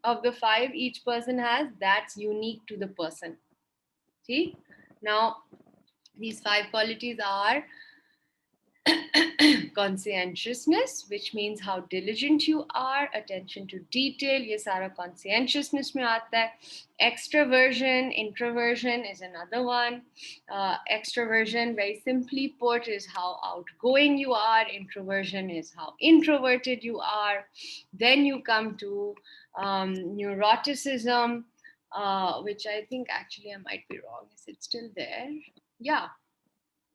of the five each person has, that's unique to the person. See? Now, these five qualities are conscientiousness, which means how diligent you are, attention to detail, ये सारा conscientiousness में आता है. Extroversion, introversion is another one. Extroversion, very simply put, is how outgoing you are. Introversion is how introverted you are. Then you come to neuroticism, which I think actually I might be wrong. Is it still there? Yeah,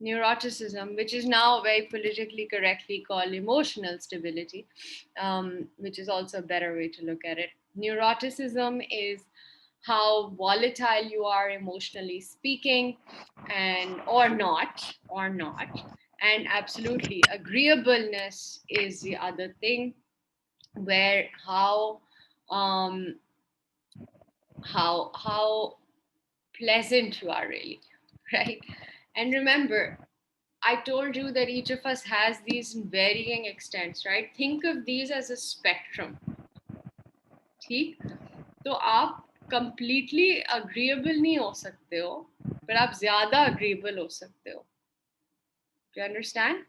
neuroticism, which is now very politically correctly called emotional stability, which is also a better way to look at it. Neuroticism is how volatile you are emotionally speaking, and or not. And absolutely, agreeableness is the other thing, where um, how pleasant you are really, right? And remember, I told you that each of us has these varying extents, right? Think of these as a spectrum. ठीक? तो आप completely agreeable नहीं हो सकते हो, पर आप ज़्यादा agreeable हो सकते हो. Do you understand?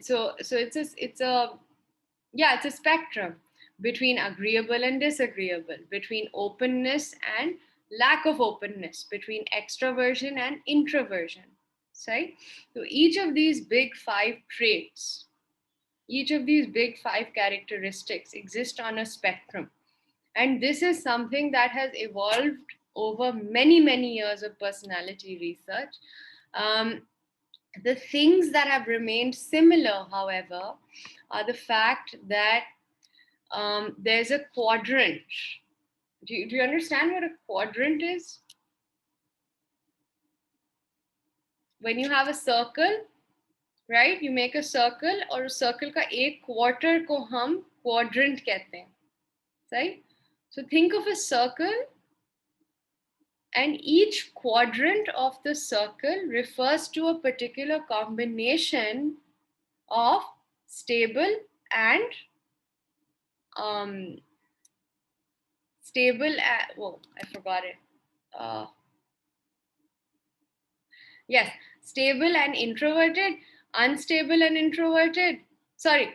So it's a spectrum between agreeable and disagreeable, between openness and lack of openness, between extroversion and introversion. Right? So each of these big five traits, each of these big five characteristics exist on a spectrum. And this is something that has evolved over many, many years of personality research. Um, The things that have remained similar, however, are the fact that there's a quadrant. Do you understand what a quadrant is? When you have a circle, right? You make a circle, और उस circle का एक quarter को हम quadrant कहते हैं, right? So think of a circle, and each quadrant of the circle refers to a particular combination of stable and um, I forgot it. Uh, yes, stable and introverted, unstable and introverted. Sorry,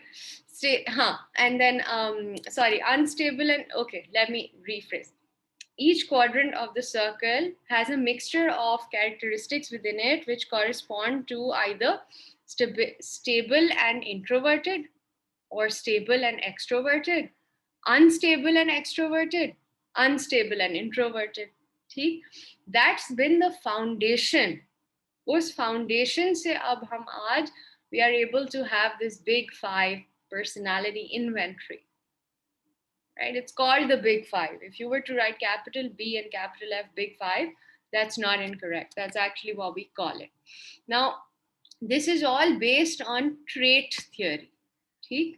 and then unstable and okay. Let me rephrase. Each quadrant of the circle has a mixture of characteristics within it which correspond to either stable and introverted, or stable and extroverted, unstable and extroverted, unstable and introverted. ठीक? That's been the foundation. उस foundation से अब हम आज we are able to have this big five personality inventory. Right? It's called the Big Five. If you were to write capital B and capital F, Big Five, that's not incorrect. That's actually what we call it. Now, this is all based on trait theory. ठीक?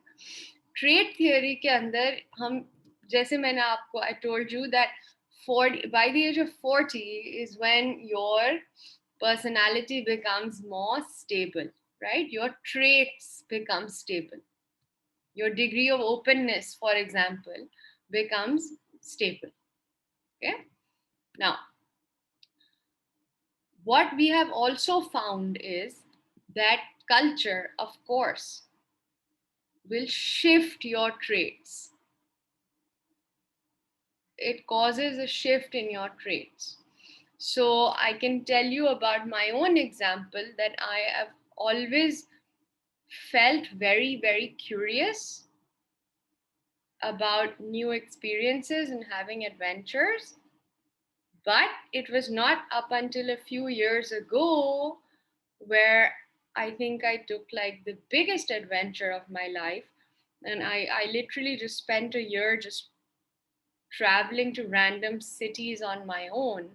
Trait theory के अंदर हम जैसे मैंने आपको I told you that 40 by the age of 40 is when your personality becomes more stable, right? Your traits become stable. Your degree of openness, for example, becomes stable. Okay? Now, what we have also found is that culture, of course, will shift your traits. It causes a shift in your traits. So I can tell you about my own example that I have always felt very, very curious about new experiences and having adventures. But it was not up until a few years ago where I think I took like the biggest adventure of my life. And I literally just spent a year just traveling to random cities on my own.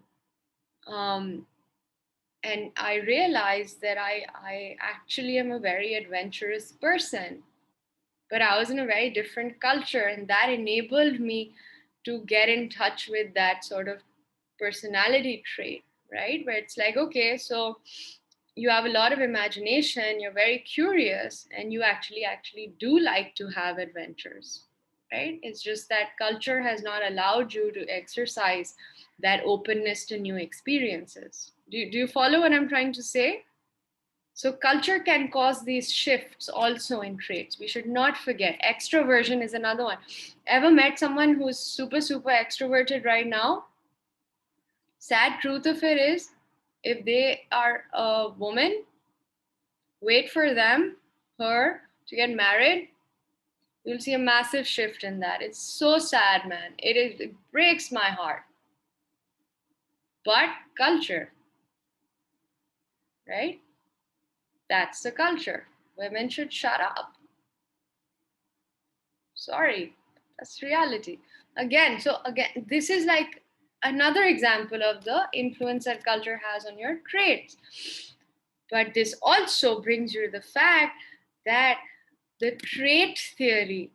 And I realized that I actually am a very adventurous person. But I was in a very different culture, and that enabled me to get in touch with that sort of personality trait, right? Where it's like, okay, so you have a lot of imagination, you're very curious, and you actually do like to have adventures, right? It's just that culture has not allowed you to exercise that openness to new experiences. Do you follow what I'm trying to say? So culture can cause these shifts also in traits. We should not forget. Extroversion is another one. Ever met someone who's super, super extroverted right now? Sad truth of it is, if they are a woman, wait for her to get married. You'll see a massive shift in that. It's so sad, man. It breaks my heart. But culture, right? That's the culture. Women should shut up. Sorry, that's reality. Again, this is like another example of the influence that culture has on your traits. But this also brings you to the fact that the trait theory,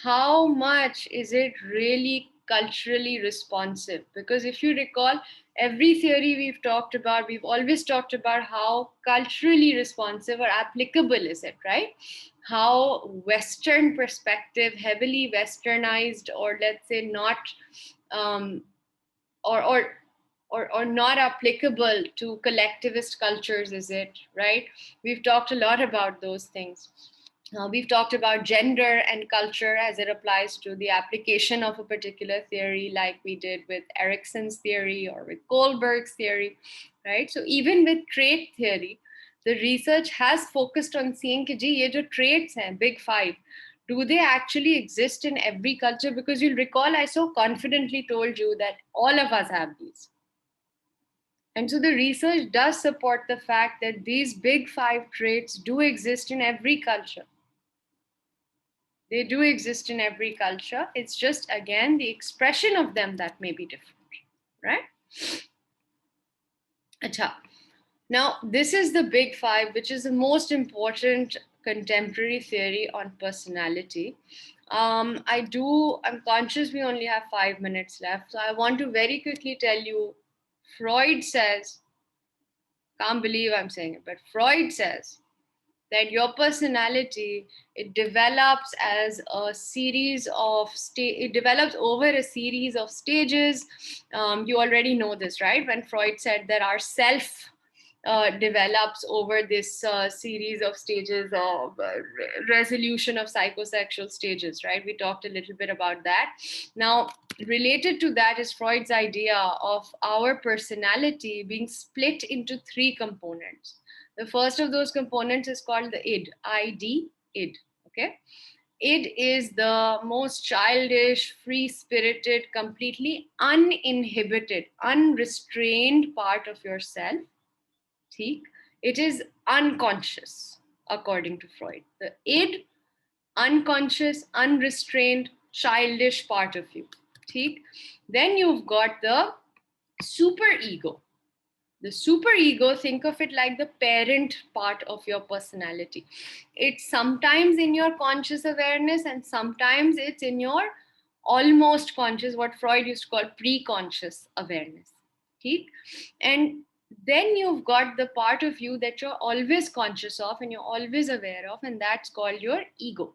how much is it really culturally responsive? Because if you recall, every theory we've always talked about how culturally responsive or applicable is it, right? How Western perspective, heavily westernized, or let's say not, or not applicable to collectivist cultures is it, right? We've talked a lot about those things. We've talked about gender and culture as it applies to the application of a particular theory, like we did with Erikson's theory or with Kohlberg's theory, right? So even with trait theory, the research has focused on seeing कि जी ये जो traits हैं, big five, do they actually exist in every culture? Because you'll recall I so confidently told you that all of us have these. And so the research does support the fact that these big five traits do exist in every culture. They do exist in every culture. It's just, again, the expression of them that may be different, right? Acha. Now, this is the big five, which is the most important contemporary theory on personality. I'm conscious we only have 5 minutes left. So I want to very quickly tell you Freud says, can't believe I'm saying it, but Freud says that your personality, it develops as a series of it develops over a series of stages. You already know this, right? When Freud said that our self develops over this series of stages of resolution of psychosexual stages, right? We talked a little bit about that. Now, related to that is Freud's idea of our personality being split into three components. The first of those components is called the id, ID, id. Okay. Id is the most childish, free spirited, completely uninhibited, unrestrained part of yourself. It is unconscious, according to Freud. The id, unconscious, unrestrained, childish part of you. Then you've got the superego. The superego, think of it like the parent part of your personality. It's sometimes in your conscious awareness and sometimes it's in your almost conscious, what Freud used to call pre-conscious awareness. And then you've got the part of you that you're always conscious of and you're always aware of, and that's called your ego,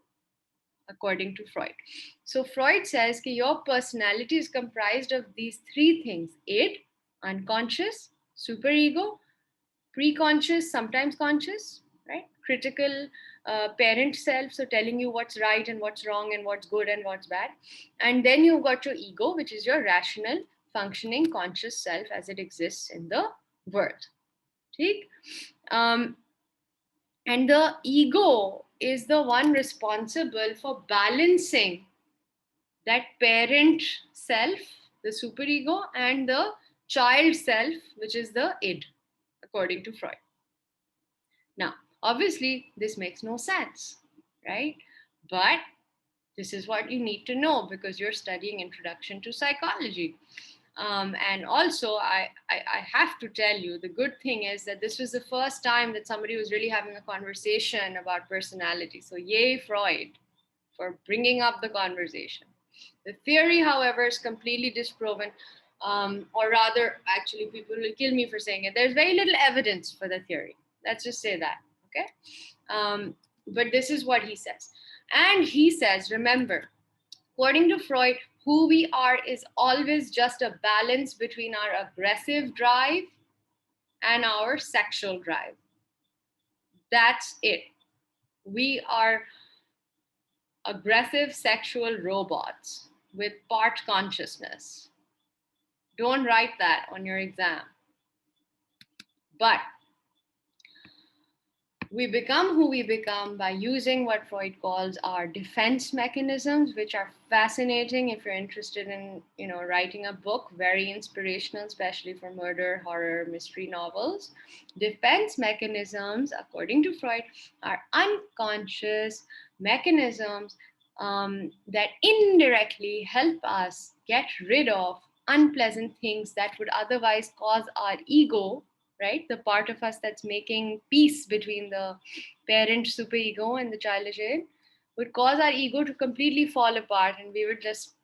according to Freud. So Freud says that your personality is comprised of these three things: id, unconscious, superego, pre-conscious, sometimes conscious, right? Critical parent self, so telling you what's right and what's wrong and what's good and what's bad. And then you've got your ego, which is your rational, functioning, conscious self as it exists in the world. Um, and the ego is the one responsible for balancing that parent self, the superego, and the child self, which is the id, according to Freud. Now, obviously, this makes no sense, right? But this is what you need to know because you're studying Introduction to Psychology. And also, I have to tell you, the good thing is that this was the first time that somebody was really having a conversation about personality. So, yay, Freud, for bringing up the conversation. The theory, however, is completely disproven, or rather, actually, people will kill me for saying it. There's very little evidence for the theory. Let's just say that, okay? But this is what he says. And he says, remember, according to Freud, who we are is always just a balance between our aggressive drive and our sexual drive. That's it. We are aggressive sexual robots with part consciousness. Don't write that on your exam. But we become who we become by using what Freud calls our defense mechanisms, which are fascinating if you're interested in, writing a book, very inspirational, especially for murder, horror, mystery novels. Defense mechanisms, according to Freud, are unconscious mechanisms that indirectly help us get rid of unpleasant things that would otherwise cause our ego, right? The part of us that's making peace between the parent superego and the childish id, would cause our ego to completely fall apart and we would just,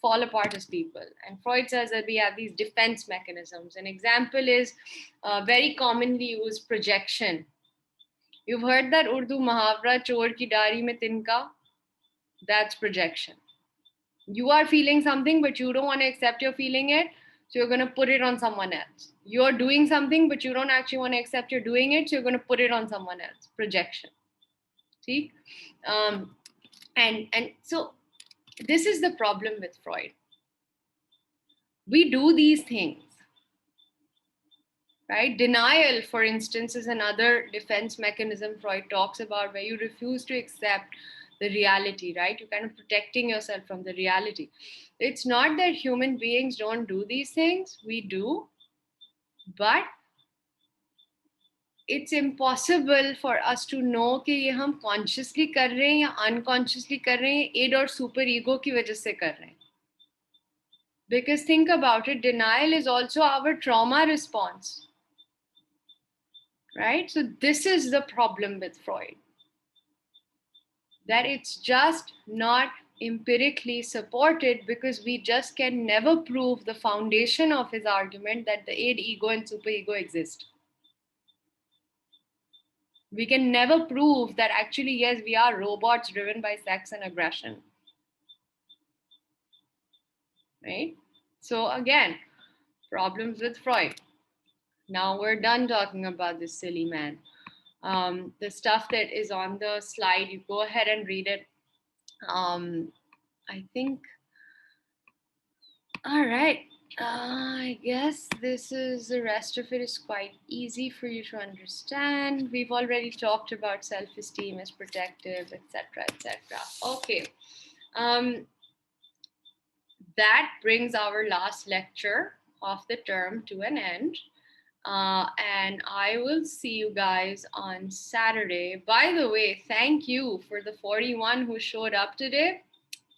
fall apart as people. And Freud says that we have these defense mechanisms. An example is very commonly used projection. You've heard that Urdu muhavra, chor ki dari mein tinka? That's projection. You are feeling something, but you don't want to accept you're feeling it. So you're going to put it on someone else. You're doing something, but you don't actually want to accept you're doing it. So you're going to put it on someone else. Projection. See? And so this is the problem with Freud. We do these things, right? Denial, for instance, is another defense mechanism Freud talks about, where you refuse to accept the reality, right? You're kind of protecting yourself from the reality. It's not that human beings don't do these things. We do. But it's impossible for us to know कि ये हम consciously कर रहे हैं या unconsciously कर रहे हैं, id और super ego की वजह से कर रहे हैं. Because think about it, denial is also our trauma response. Right? So this is the problem with Freud. That it's just not empirically supported, because we just can never prove the foundation of his argument that the id, ego, and superego exist. We can never prove that actually, yes, we are robots driven by sex and aggression. Right? So again, problems with Freud. Now we're done talking about this silly man. The stuff that is on the slide, you go ahead and read it. I think, all right. I guess the rest of it is quite easy for you to understand. We've already talked about self-esteem as protective, etc., etc. Okay. That brings our last lecture of the term to an end. And I will see you guys on Saturday. By the way, thank you for the 41 who showed up today.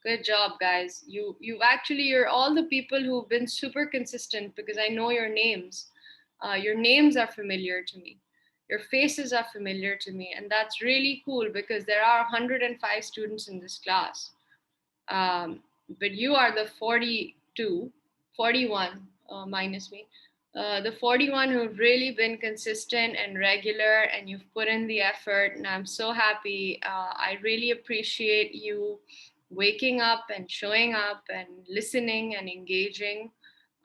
Good job, guys. You're all the people who've been super consistent, because I know your names. Your names are familiar to me. Your faces are familiar to me. And that's really cool, because there are 105 students in this class. But you are the 42, 41 minus me. The 41 who've really been consistent and regular, and you've put in the effort, and I'm so happy. I really appreciate you waking up and showing up and listening and engaging.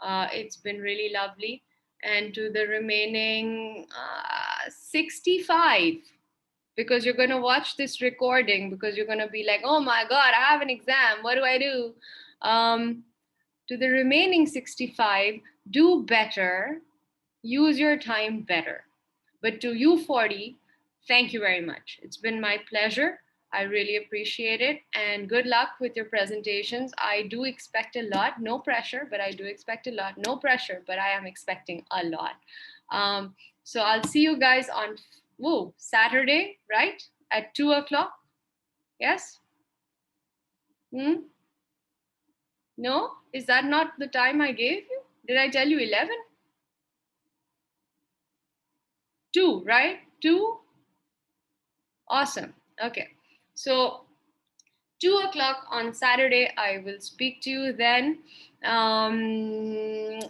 It's been really lovely. And to the remaining 65, because you're going to watch this recording, because you're going to be like, oh my God, I have an exam. What do I do? To the remaining 65, do better, use your time better. But to you 40, thank you very much. It's been my pleasure. I really appreciate it. And good luck with your presentations. I do expect a lot. No pressure, but I do expect a lot. No pressure, but I am expecting a lot. So I'll see you guys on Saturday, right? At 2 o'clock. Yes? No? Is that not the time I gave you? Did I tell you 11? 2, right? 2? Awesome. Okay. So 2 o'clock on Saturday, I will speak to you then. And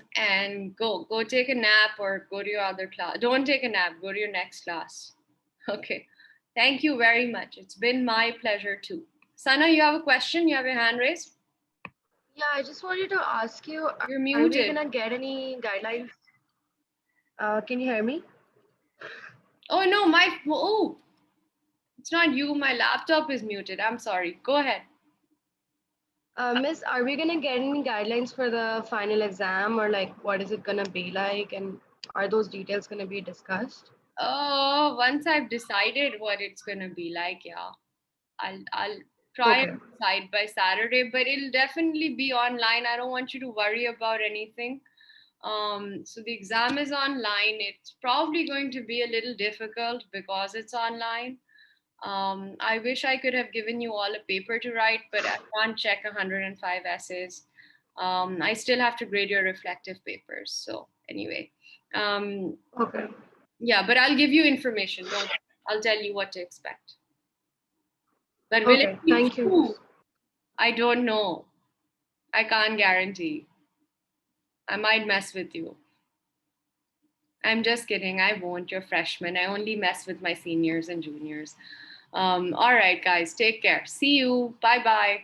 go take a nap or go to your other class. Don't take a nap, go to your next class. Okay. Thank you very much. It's been my pleasure too. Sana, you have a question? You have your hand raised? Yeah, I just wanted to ask you, You're are we muted. gonna get any guidelines? Can you hear me? Oh no, it's not you. My laptop is muted. I'm sorry. Go ahead. Miss, are we gonna get any guidelines for the final exam, or like what is it gonna be like, and are those details gonna be discussed? Oh, once I've decided what it's gonna be like, yeah, I'll try Okay. and decide by Saturday, but it'll definitely be online. I don't want you to worry about anything. So the exam is online. It's probably going to be a little difficult because it's online. I wish I could have given you all a paper to write, but I can't check 105 essays. I still have to grade your reflective papers. So anyway, um, Okay. yeah, but I'll give you information. Don't. I'll tell you what to expect. But will it Okay. be Thank you, true? Miss. I don't know. I can't guarantee. I might mess with you. I'm just kidding. I won't. You're freshmen. I only mess with my seniors and juniors. All right, guys. Take care. See you. Bye bye.